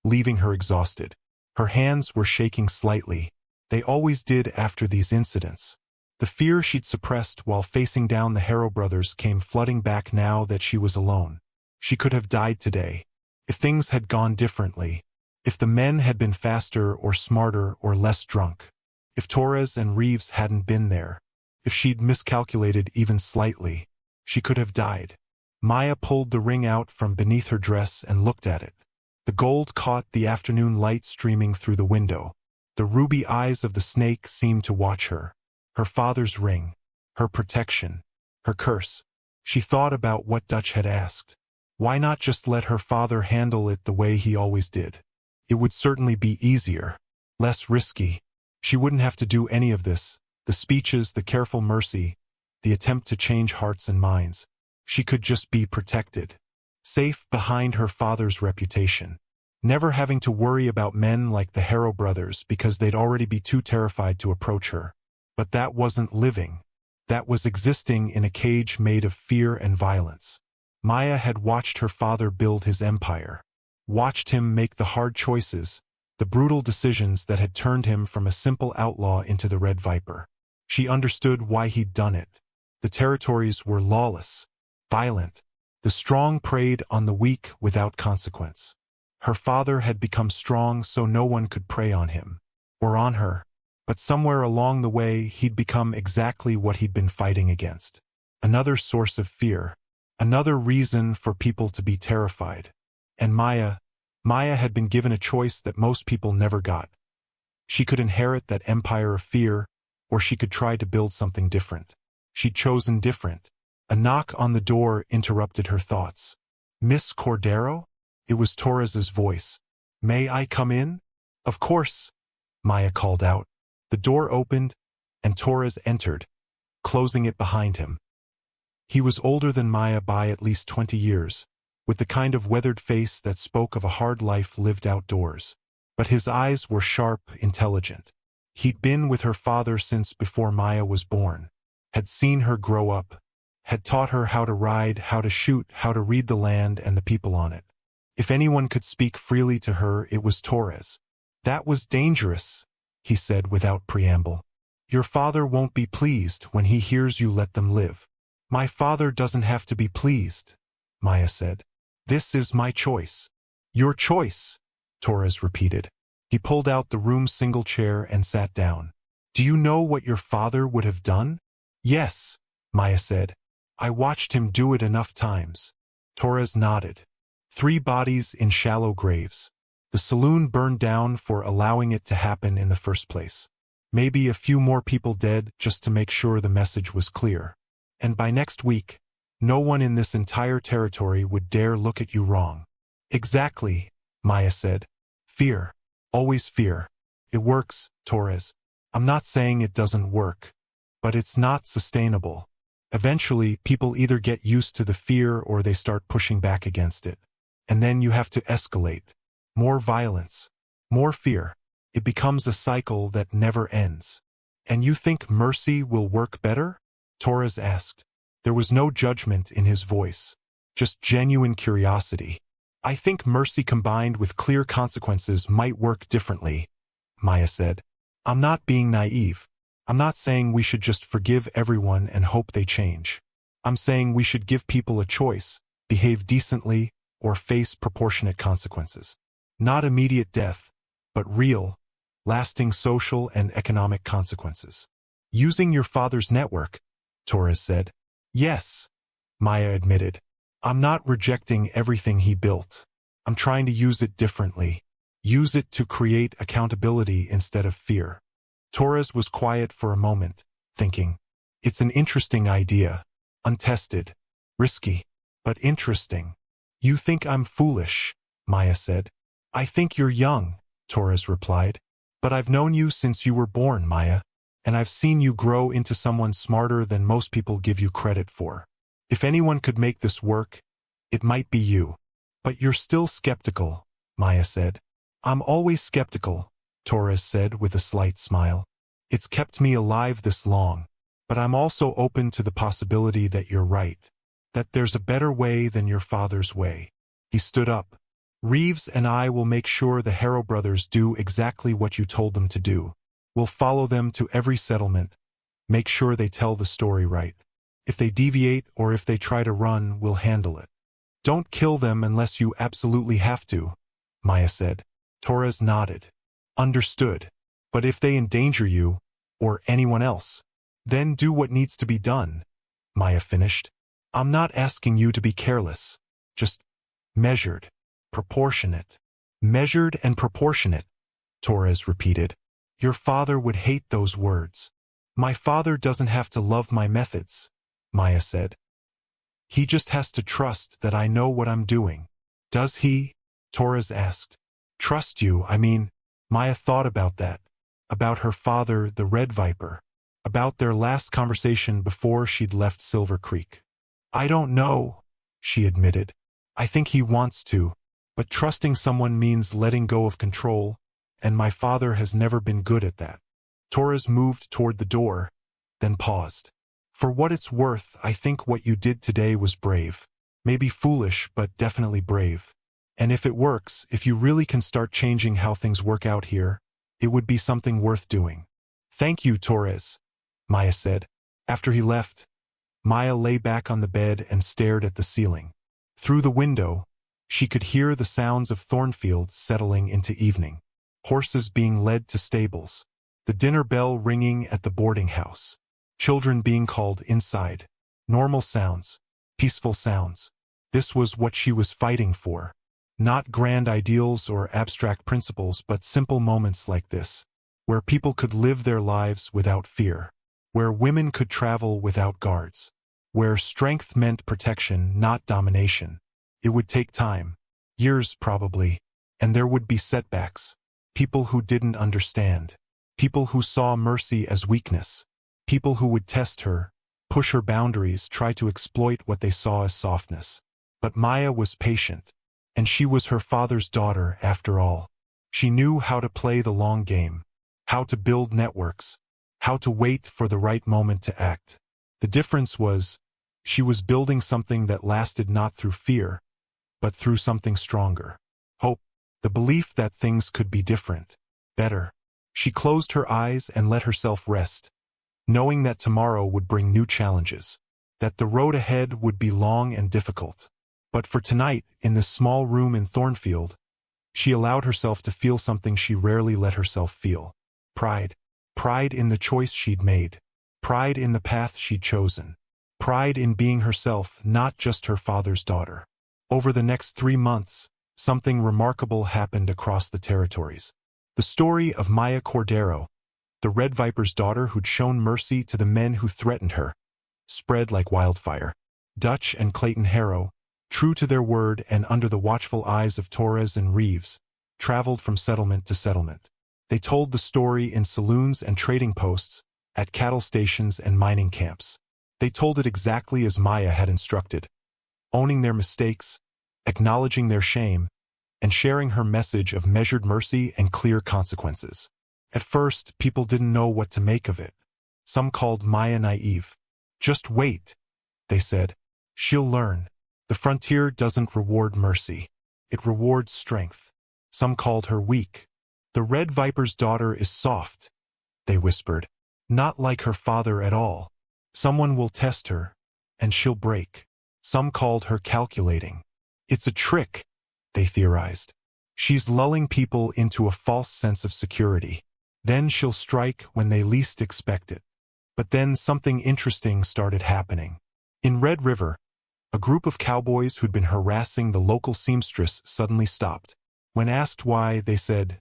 leaving her exhausted. Her hands were shaking slightly. They always did after these incidents. The fear she'd suppressed while facing down the Harrow brothers came flooding back now that she was alone. She could have died today. If things had gone differently. If the men had been faster or smarter or less drunk. If Torres and Reeves hadn't been there. If she'd miscalculated even slightly. She could have died. Maya pulled the ring out from beneath her dress and looked at it. The gold caught the afternoon light streaming through the window. The ruby eyes of the snake seemed to watch her. Her father's ring. Her protection. Her curse. She thought about what Dutch had asked. Why not just let her father handle it the way he always did? It would certainly be easier, less risky. She wouldn't have to do any of this, the speeches, the careful mercy, the attempt to change hearts and minds. She could just be protected, safe behind her father's reputation, never having to worry about men like the Harrow brothers because they'd already be too terrified to approach her. But that wasn't living. That was existing in a cage made of fear and violence. Maya had watched her father build his empire, watched him make the hard choices, the brutal decisions that had turned him from a simple outlaw into the Red Viper. She understood why he'd done it. The territories were lawless, violent. The strong preyed on the weak without consequence. Her father had become strong so no one could prey on him, or on her. But somewhere along the way he'd become exactly what he'd been fighting against. Another source of fear. Another reason for people to be terrified. And Maya had been given a choice that most people never got. She could inherit that empire of fear, or she could try to build something different. She'd chosen different. A knock on the door interrupted her thoughts. "Miss Cordero?" It was Torres's voice. "May I come in?" "Of course," Maya called out. The door opened, and Torres entered, closing it behind him. He was older than Maya by at least 20 years, with the kind of weathered face that spoke of a hard life lived outdoors. But his eyes were sharp, intelligent. He'd been with her father since before Maya was born, had seen her grow up, had taught her how to ride, how to shoot, how to read the land and the people on it. If anyone could speak freely to her, it was Torres. "That was dangerous," he said without preamble. "Your father won't be pleased when he hears you let them live." "My father doesn't have to be pleased," Maya said. "This is my choice." "Your choice," Torres repeated. He pulled out the room's single chair and sat down. "Do you know what your father would have done?" "Yes," Maya said. "I watched him do it enough times." Torres nodded. 3 bodies in shallow graves. The saloon burned down for allowing it to happen in the first place. Maybe a few more people dead just to make sure the message was clear. And by next week, no one in this entire territory would dare look at you wrong. "Exactly," Maya said. "Fear. Always fear. It works, Torres. I'm not saying it doesn't work. But it's not sustainable. Eventually, people either get used to the fear or they start pushing back against it. And then you have to escalate. More violence. More fear. It becomes a cycle that never ends." "And you think mercy will work better?" Torres asked. There was no judgment in his voice, just genuine curiosity. "I think mercy combined with clear consequences might work differently," Maya said. "I'm not being naive. I'm not saying we should just forgive everyone and hope they change. I'm saying we should give people a choice, behave decently, or face proportionate consequences. Not immediate death, but real, lasting social and economic consequences." "Using your father's network," Torres said. "Yes," Maya admitted. "I'm not rejecting everything he built. I'm trying to use it differently. Use it to create accountability instead of fear." Torres was quiet for a moment, thinking. It's an interesting idea. Untested. Risky. But interesting. "You think I'm foolish," Maya said. "I think you're young," Torres replied. "But I've known you since you were born, Maya. And I've seen you grow into someone smarter than most people give you credit for. If anyone could make this work, it might be you." "But you're still skeptical," Maya said. "I'm always skeptical," Torres said with a slight smile. "It's kept me alive this long. But I'm also open to the possibility that you're right. That there's a better way than your father's way." He stood up. "Reeves and I will make sure the Harrow brothers do exactly what you told them to do. We'll follow them to every settlement. Make sure they tell the story right. If they deviate or if they try to run, we'll handle it. Don't kill them unless you absolutely have to," Maya said. Torres nodded. "Understood. But if they endanger you, or anyone else, then do what needs to be done," Maya finished. "I'm not asking you to be careless. Just measured, proportionate." "Measured and proportionate," Torres repeated. "Your father would hate those words." "My father doesn't have to love my methods," Maya said. He just has to trust that I know what I'm doing. Does he? Torres asked. Trust you, I mean, Maya thought about that. About her father, the Red Viper. About their last conversation before she'd left Silver Creek. I don't know, she admitted. I think he wants to, but trusting someone means letting go of control, and my father has never been good at that. Torres moved toward the door, then paused. For what it's worth, I think what you did today was brave. Maybe foolish, but definitely brave. And if it works, if you really can start changing how things work out here, it would be something worth doing. Thank you, Torres, Maya said. After he left, Maya lay back on the bed and stared at the ceiling. Through the window, she could hear the sounds of Thornfield settling into evening. Horses being led to stables. The dinner bell ringing at the boarding house. Children being called inside. Normal sounds. Peaceful sounds. This was what she was fighting for. Not grand ideals or abstract principles, but simple moments like this, where people could live their lives without fear, where women could travel without guards, where strength meant protection, not domination. It would take time, years probably, and there would be setbacks, people who didn't understand, people who saw mercy as weakness, people who would test her, push her boundaries, try to exploit what they saw as softness. But Maya was patient. And she was her father's daughter, after all. She knew how to play the long game, how to build networks, how to wait for the right moment to act. The difference was, she was building something that lasted not through fear, but through something stronger. Hope, the belief that things could be different, better. She closed her eyes and let herself rest, knowing that tomorrow would bring new challenges, that the road ahead would be long and difficult. But for tonight, in this small room in Thornfield, she allowed herself to feel something she rarely let herself feel. Pride. Pride in the choice she'd made. Pride in the path she'd chosen. Pride in being herself, not just her father's daughter. Over the next 3 months, something remarkable happened across the territories. The story of Maya Cordero, the Red Viper's daughter who'd shown mercy to the men who threatened her, spread like wildfire. Dutch and Clayton Harrow, true to their word and under the watchful eyes of Torres and Reeves, traveled from settlement to settlement. They told the story in saloons and trading posts, at cattle stations and mining camps. They told it exactly as Maya had instructed, owning their mistakes, acknowledging their shame, and sharing her message of measured mercy and clear consequences. At first, people didn't know what to make of it. Some called Maya naive. Just wait, they said. She'll learn. The frontier doesn't reward mercy. It rewards strength. Some called her weak. The Red Viper's daughter is soft, they whispered. Not like her father at all. Someone will test her, and she'll break. Some called her calculating. It's a trick, they theorized. She's lulling people into a false sense of security. Then she'll strike when they least expect it. But then something interesting started happening. In Red River, a group of cowboys who'd been harassing the local seamstress suddenly stopped. When asked why, they said,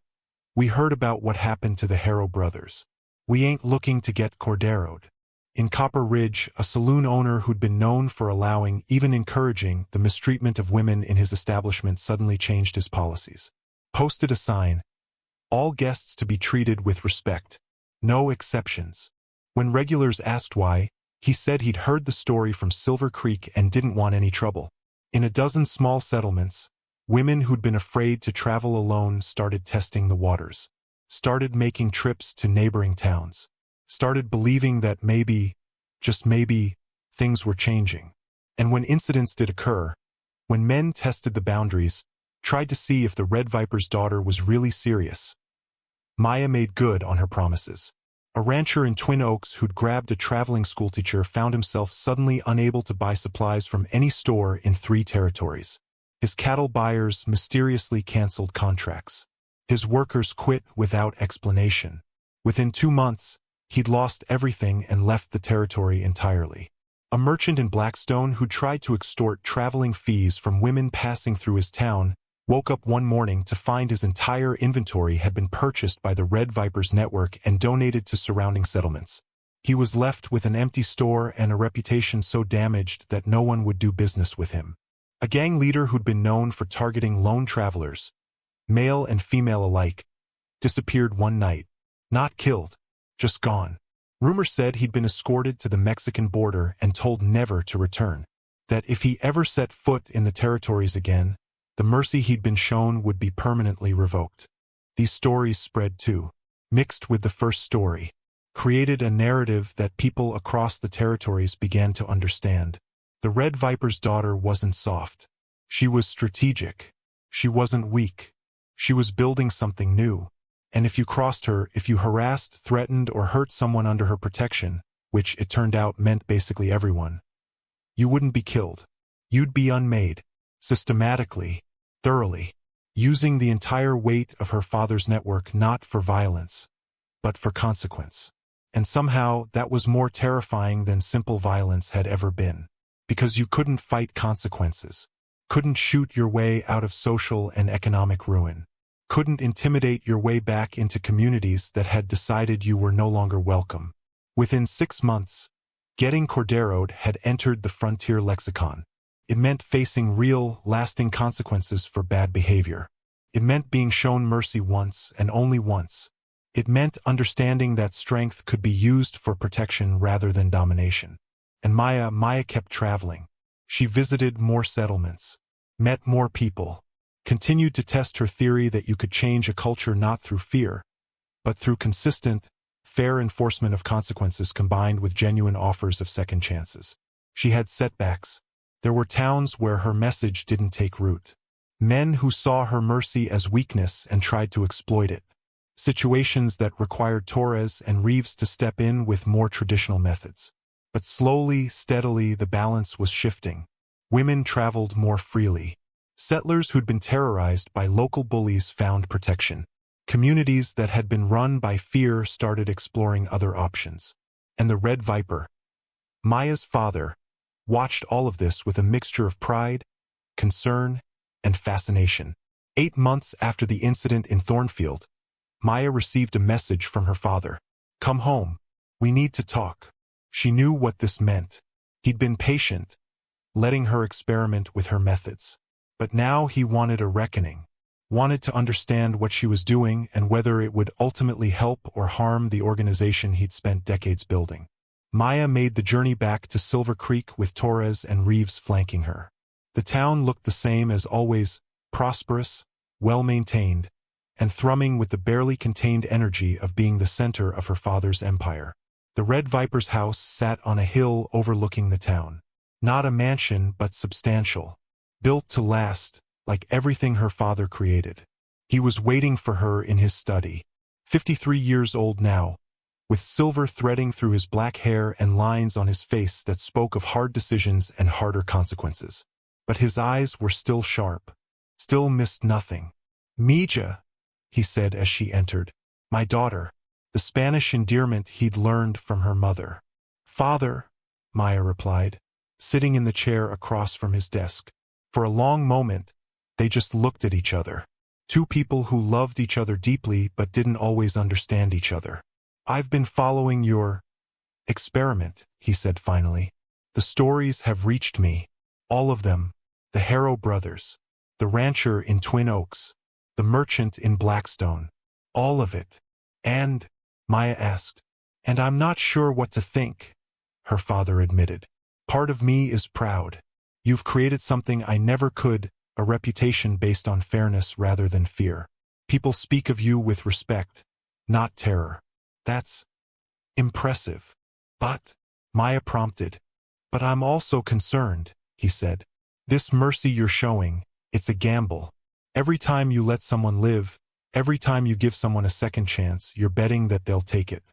"We heard about what happened to the Harrow brothers. We ain't looking to get Cordero'd." In Copper Ridge, a saloon owner who'd been known for allowing, even encouraging, the mistreatment of women in his establishment suddenly changed his policies. Posted a sign, "All guests to be treated with respect. No exceptions." When regulars asked why, he said he'd heard the story from Silver Creek and didn't want any trouble. In a dozen small settlements, women who'd been afraid to travel alone started testing the waters, started making trips to neighboring towns, started believing that maybe, just maybe, things were changing. And when incidents did occur, when men tested the boundaries, tried to see if the Red Viper's daughter was really serious, Maya made good on her promises. A rancher in Twin Oaks who'd grabbed a traveling schoolteacher found himself suddenly unable to buy supplies from any store in 3 territories. His cattle buyers mysteriously canceled contracts. His workers quit without explanation. Within 2 months, he'd lost everything and left the territory entirely. A merchant in Blackstone who tried to extort traveling fees from women passing through his town woke up one morning to find his entire inventory had been purchased by the Red Viper's network and donated to surrounding settlements. He was left with an empty store and a reputation so damaged that no one would do business with him. A gang leader who'd been known for targeting lone travelers, male and female alike, disappeared one night. Not killed, just gone. Rumor said he'd been escorted to the Mexican border and told never to return. That if he ever set foot in the territories again, the mercy he'd been shown would be permanently revoked. These stories spread too, mixed with the first story, created a narrative that people across the territories began to understand. The Red Viper's daughter wasn't soft. She was strategic. She wasn't weak. She was building something new. And if you crossed her, if you harassed, threatened, or hurt someone under her protection, which it turned out meant basically everyone, you wouldn't be killed. You'd be unmade, systematically, thoroughly, using the entire weight of her father's network not for violence, but for consequence. And somehow that was more terrifying than simple violence had ever been. Because you couldn't fight consequences, couldn't shoot your way out of social and economic ruin, couldn't intimidate your way back into communities that had decided you were no longer welcome. Within 6 months, getting Cordero'd had entered the frontier lexicon. It meant facing real, lasting consequences for bad behavior. It meant being shown mercy once and only once. It meant understanding that strength could be used for protection rather than domination. And Maya kept traveling. She visited more settlements, met more people, continued to test her theory that you could change a culture not through fear, but through consistent, fair enforcement of consequences combined with genuine offers of second chances. She had setbacks. There were towns where her message didn't take root. Men who saw her mercy as weakness and tried to exploit it. Situations that required Torres and Reeves to step in with more traditional methods. But slowly, steadily, the balance was shifting. Women traveled more freely. Settlers who'd been terrorized by local bullies found protection. Communities that had been run by fear started exploring other options. And the Red Viper, Maya's father, watched all of this with a mixture of pride, concern, and fascination. 8 months after the incident in Thornfield, Maya received a message from her father. "Come home. We need to talk." She knew what this meant. He'd been patient, letting her experiment with her methods. But now he wanted a reckoning, wanted to understand what she was doing and whether it would ultimately help or harm the organization he'd spent decades building. Maya made the journey back to Silver Creek with Torres and Reeves flanking her. The town looked the same as always, prosperous, well-maintained, and thrumming with the barely contained energy of being the center of her father's empire. The Red Viper's house sat on a hill overlooking the town. Not a mansion, but substantial. Built to last, like everything her father created. He was waiting for her in his study. 53 years old now, with silver threading through his black hair and lines on his face that spoke of hard decisions and harder consequences. But his eyes were still sharp, still missed nothing. "Mija," he said as she entered. "My daughter." The Spanish endearment he'd learned from her mother. "Father," Maya replied, sitting in the chair across from his desk. For a long moment, they just looked at each other. Two people who loved each other deeply but didn't always understand each other. "I've been following your experiment," he said finally. "The stories have reached me. All of them. The Harrow brothers. The rancher in Twin Oaks. The merchant in Blackstone. All of it. And," Maya asked, "and I'm not sure what to think," her father admitted. "Part of me is proud. You've created something I never could, a reputation based on fairness rather than fear. People speak of you with respect, not terror. That's impressive." "But," Maya prompted. "But I'm also concerned," he said. "This mercy you're showing, it's a gamble. Every time you let someone live, every time you give someone a second chance, you're betting that they'll take it,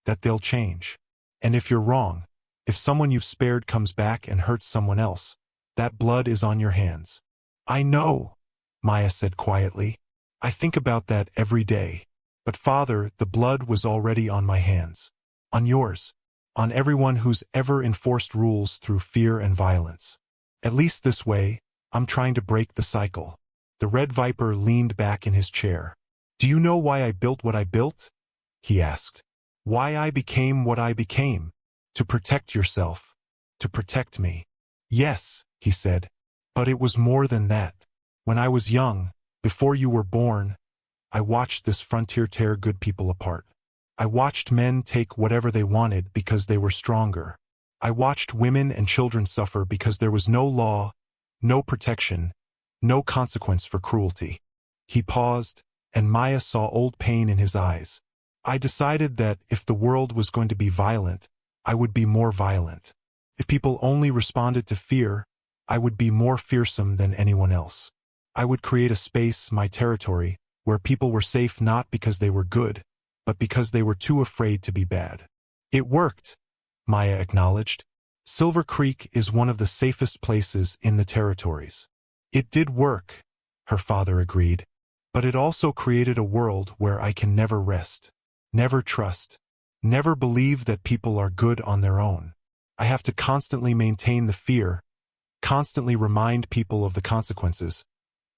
that they'll change. And if you're wrong, if someone you've spared comes back and hurts someone else, that blood is on your hands." "I know," Maya said quietly. "I think about that every day. But Father, the blood was already on my hands. On yours. On everyone who's ever enforced rules through fear and violence. At least this way, I'm trying to break the cycle." The Red Viper leaned back in his chair. "Do you know why I built what I built?" he asked. Why I became what I became. To protect yourself. To protect me. Yes, he said. But it was more than that. When I was young, before you were born, I watched this frontier tear good people apart. I watched men take whatever they wanted because they were stronger. I watched women and children suffer because there was no law, no protection, no consequence for cruelty. He paused, and Maya saw old pain in his eyes. I decided that if the world was going to be violent, I would be more violent. If people only responded to fear, I would be more fearsome than anyone else. I would create a space, my territory, where people were safe not because they were good, but because they were too afraid to be bad. It worked, Maya acknowledged. Silver Creek is one of the safest places in the territories. It did work, her father agreed, but it also created a world where I can never rest, never trust, never believe that people are good on their own. I have to constantly maintain the fear, constantly remind people of the consequences,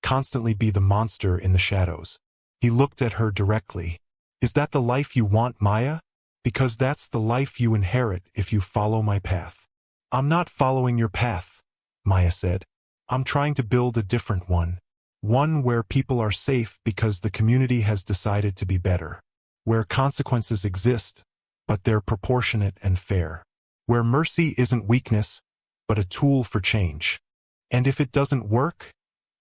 constantly be the monster in the shadows. He looked at her directly. Is that the life you want, Maya? Because that's the life you inherit if you follow my path. I'm not following your path, Maya said. I'm trying to build a different one. One where people are safe because the community has decided to be better. Where consequences exist, but they're proportionate and fair. Where mercy isn't weakness, but a tool for change. And if it doesn't work?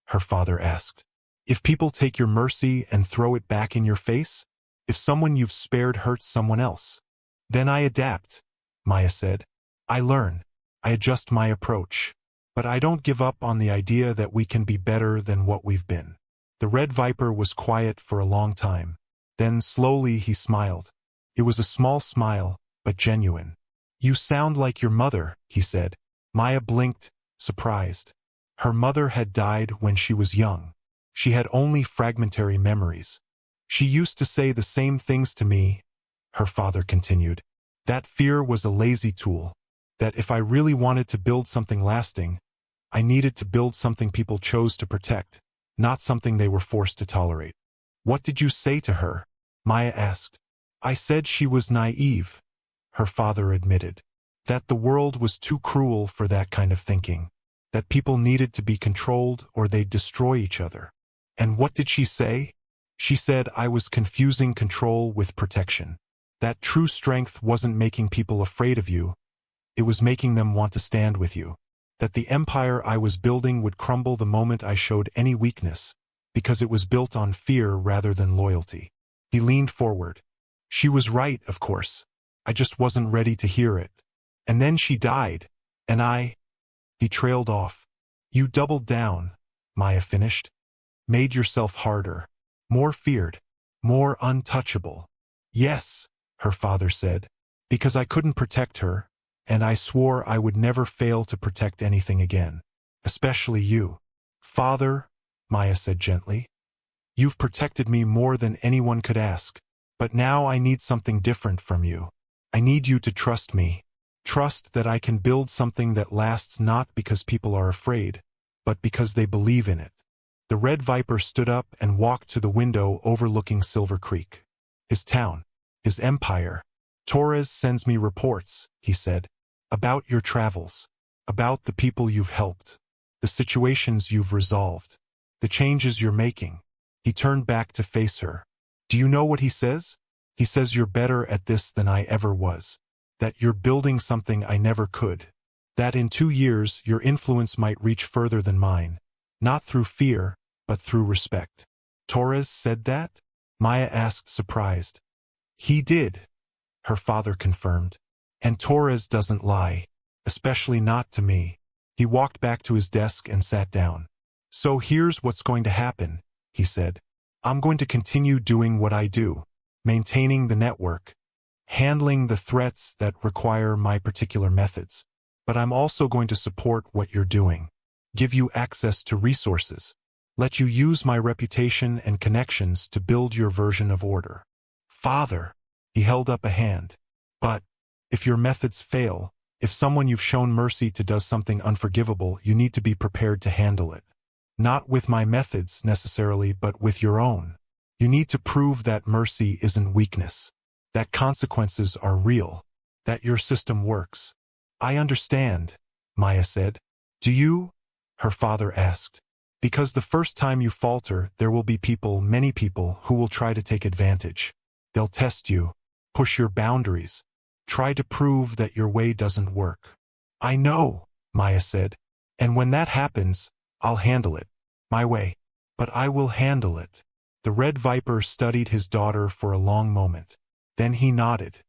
Her father asked. If people take your mercy and throw it back in your face? If someone you've spared hurts someone else? Then I adapt, Maya said. I learn. I adjust my approach. But I don't give up on the idea that we can be better than what we've been. The Red Viper was quiet for a long time. Then slowly he smiled. It was a small smile, but genuine. You sound like your mother, he said. Maya blinked, surprised. Her mother had died when she was young. She had only fragmentary memories. She used to say the same things to me, her father continued. That fear was a lazy tool. That if I really wanted to build something lasting, I needed to build something people chose to protect, not something they were forced to tolerate. What did you say to her? Maya asked. I said she was naive, her father admitted. That the world was too cruel for that kind of thinking. That people needed to be controlled or they'd destroy each other. And what did she say? She said I was confusing control with protection. That true strength wasn't making people afraid of you. It was making them want to stand with you. That the empire I was building would crumble the moment I showed any weakness, because it was built on fear rather than loyalty. He leaned forward. She was right, of course. I just wasn't ready to hear it. And then she died, and He trailed off. You doubled down, Maya finished. Made yourself harder. More feared. More untouchable. Yes, her father said. Because I couldn't protect her, and I swore I would never fail to protect anything again. Especially you. Father, Maya said gently. You've protected me more than anyone could ask. But now I need something different from you. I need you to trust me. Trust that I can build something that lasts not because people are afraid, but because they believe in it. The Red Viper stood up and walked to the window overlooking Silver Creek. His town. His empire. Torres sends me reports, he said. About your travels. About the people you've helped. The situations you've resolved. The changes you're making. He turned back to face her. Do you know what he says? He says you're better at this than I ever was. That you're building something I never could. That in 2 years your influence might reach further than mine. Not through fear, but through respect. Torres said that? Maya asked, surprised. He did, her father confirmed. And Torres doesn't lie, especially not to me. He walked back to his desk and sat down. So here's what's going to happen, he said. I'm going to continue doing what I do, maintaining the network, handling the threats that require my particular methods. But I'm also going to support what you're doing, give you access to resources, let you use my reputation and connections to build your version of order. Father, he held up a hand. But if your methods fail, if someone you've shown mercy to does something unforgivable, you need to be prepared to handle it. Not with my methods necessarily, but with your own. You need to prove that mercy isn't weakness, that consequences are real, that your system works. I understand, Maya said. Do you? Her father asked. Because the first time you falter, there will be people, many people, who will try to take advantage. They'll test you, push your boundaries, try to prove that your way doesn't work. I know, Maya said. And when that happens, I'll handle it. My way. But I will handle it. The Red Viper studied his daughter for a long moment. Then he nodded.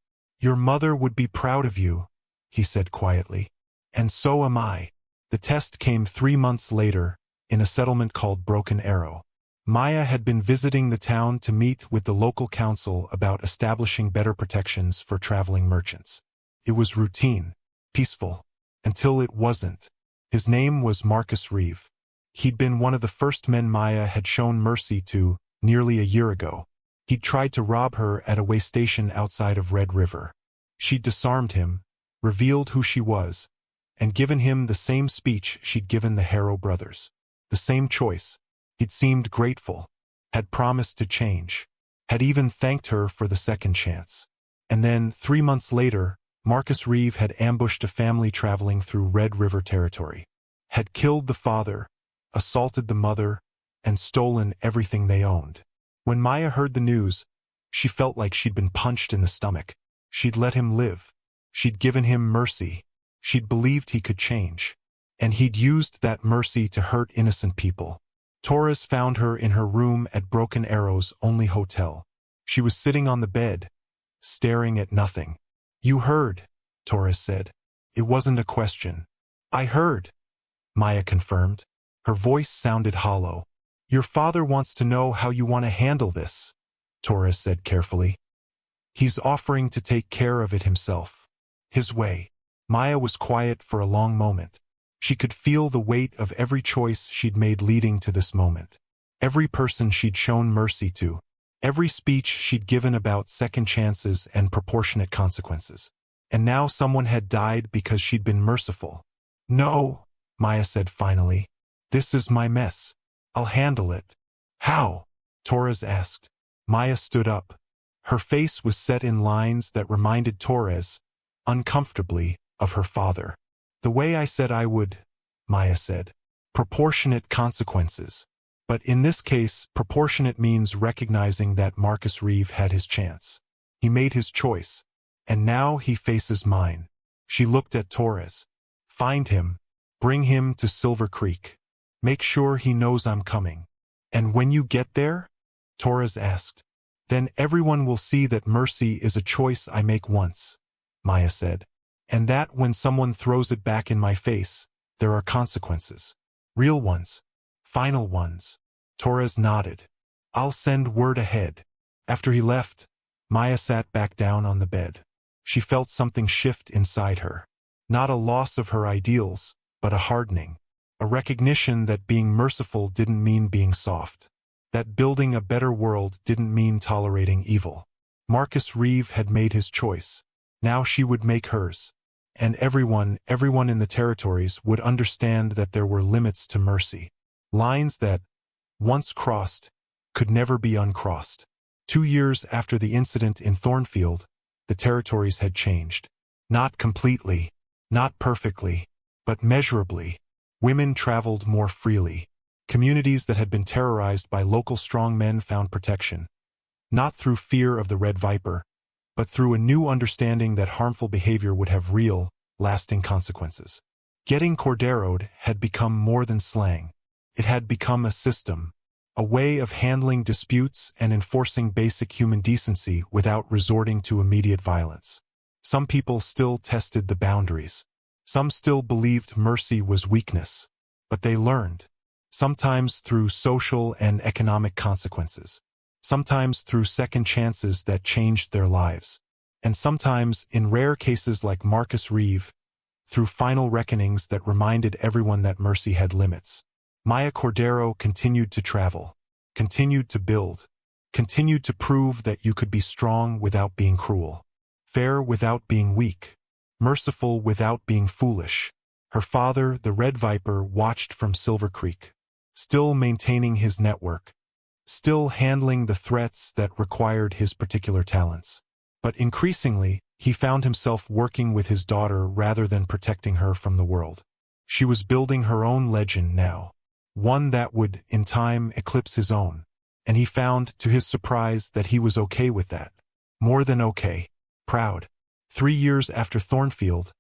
Your mother would be proud of you, he said quietly. And so am I. The test came 3 months later, in a settlement called Broken Arrow. Maya had been visiting the town to meet with the local council about establishing better protections for traveling merchants. It was routine, peaceful, until it wasn't. His name was Marcus Reeve. He'd been one of the first men Maya had shown mercy to nearly a year ago. He'd tried to rob her at a way station outside of Red River. She'd disarmed him, revealed who she was, and given him the same speech she'd given the Harrow brothers. The same choice. He'd seemed grateful, had promised to change, had even thanked her for the second chance. And then, 3 months later, Marcus Reeve had ambushed a family traveling through Red River territory, had killed the father, assaulted the mother, and stolen everything they owned. When Maya heard the news, she felt like she'd been punched in the stomach. She'd let him live. She'd given him mercy. She'd believed he could change. And he'd used that mercy to hurt innocent people. Torres found her in her room at Broken Arrow's only hotel. She was sitting on the bed, staring at nothing. You heard, Torres said. It wasn't a question. I heard, Maya confirmed. Her voice sounded hollow. Your father wants to know how you want to handle this, Torres said carefully. He's offering to take care of it himself. His way. Maya was quiet for a long moment. She could feel the weight of every choice she'd made leading to this moment. Every person she'd shown mercy to. Every speech she'd given about second chances and proportionate consequences. And now someone had died because she'd been merciful. No, Maya said finally. This is my mess. I'll handle it. How? Torres asked. Maya stood up. Her face was set in lines that reminded Torres, uncomfortably, of her father. The way I said I would, Maya said. Proportionate consequences. But in this case, proportionate means recognizing that Marcus Reeve had his chance. He made his choice. And now he faces mine. She looked at Torres. Find him. Bring him to Silver Creek. Make sure he knows I'm coming. And when you get there? Torres asked. Then everyone will see that mercy is a choice I make once, Maya said. And that when someone throws it back in my face, there are consequences. Real ones. Final ones. Torres nodded. I'll send word ahead. After he left, Maya sat back down on the bed. She felt something shift inside her. Not a loss of her ideals, but a hardening. A recognition that being merciful didn't mean being soft. That building a better world didn't mean tolerating evil. Marcus Reeve had made his choice. Now she would make hers. And everyone in the territories would understand that there were limits to mercy. Lines that, once crossed, could never be uncrossed. 2 years after the incident in Thornfield, the territories had changed. Not completely, not perfectly, but measurably. Women traveled more freely. Communities that had been terrorized by local strong men found protection. Not through fear of the Red Viper, but through a new understanding that harmful behavior would have real, lasting consequences. Getting Cordero'd had become more than slang. It had become a system, a way of handling disputes and enforcing basic human decency without resorting to immediate violence. Some people still tested the boundaries. Some still believed mercy was weakness. But they learned, sometimes through social and economic consequences, sometimes through second chances that changed their lives, and sometimes, in rare cases like Marcus Reeve, through final reckonings that reminded everyone that mercy had limits. Maya Cordero continued to travel, continued to build, continued to prove that you could be strong without being cruel, fair without being weak, merciful without being foolish. Her father, the Red Viper, watched from Silver Creek, still maintaining his network, still handling the threats that required his particular talents. But increasingly, he found himself working with his daughter rather than protecting her from the world. She was building her own legend now, one that would, in time, eclipse his own. And he found, to his surprise, that he was okay with that. More than okay. Proud. 3 years after Thornfield,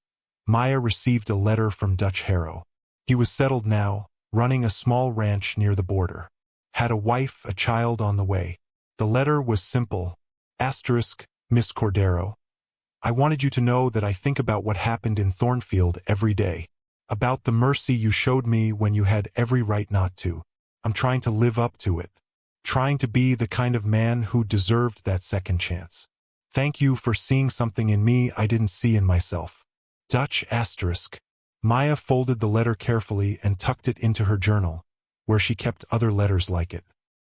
Maya received a letter from Dutch Harrow. He was settled now, running a small ranch near the border. Had a wife, a child on the way. The letter was simple. Miss Cordero. I wanted you to know that I think about what happened in Thornfield every day. About the mercy you showed me when you had every right not to. I'm trying to live up to it. Trying to be the kind of man who deserved that second chance. Thank you for seeing something in me I didn't see in myself. Dutch *. Maya folded the letter carefully and tucked it into her journal, where she kept other letters like it.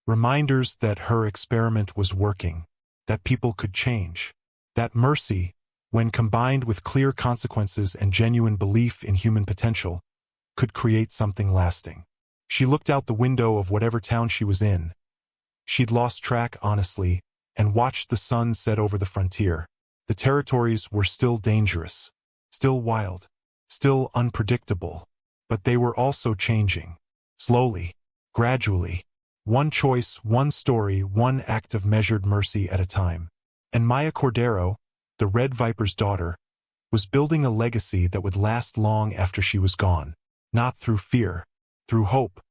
Reminders that her experiment was working, that people could change. That mercy, when combined with clear consequences and genuine belief in human potential, could create something lasting. She looked out the window of whatever town she was in. She'd lost track, honestly, and watched the sun set over the frontier. The territories were still dangerous, still wild, still unpredictable, but they were also changing. Slowly, gradually. One choice, one story, one act of measured mercy at a time. And Maya Cordero, the Red Viper's daughter, was building a legacy that would last long after she was gone. Not through fear, through hope,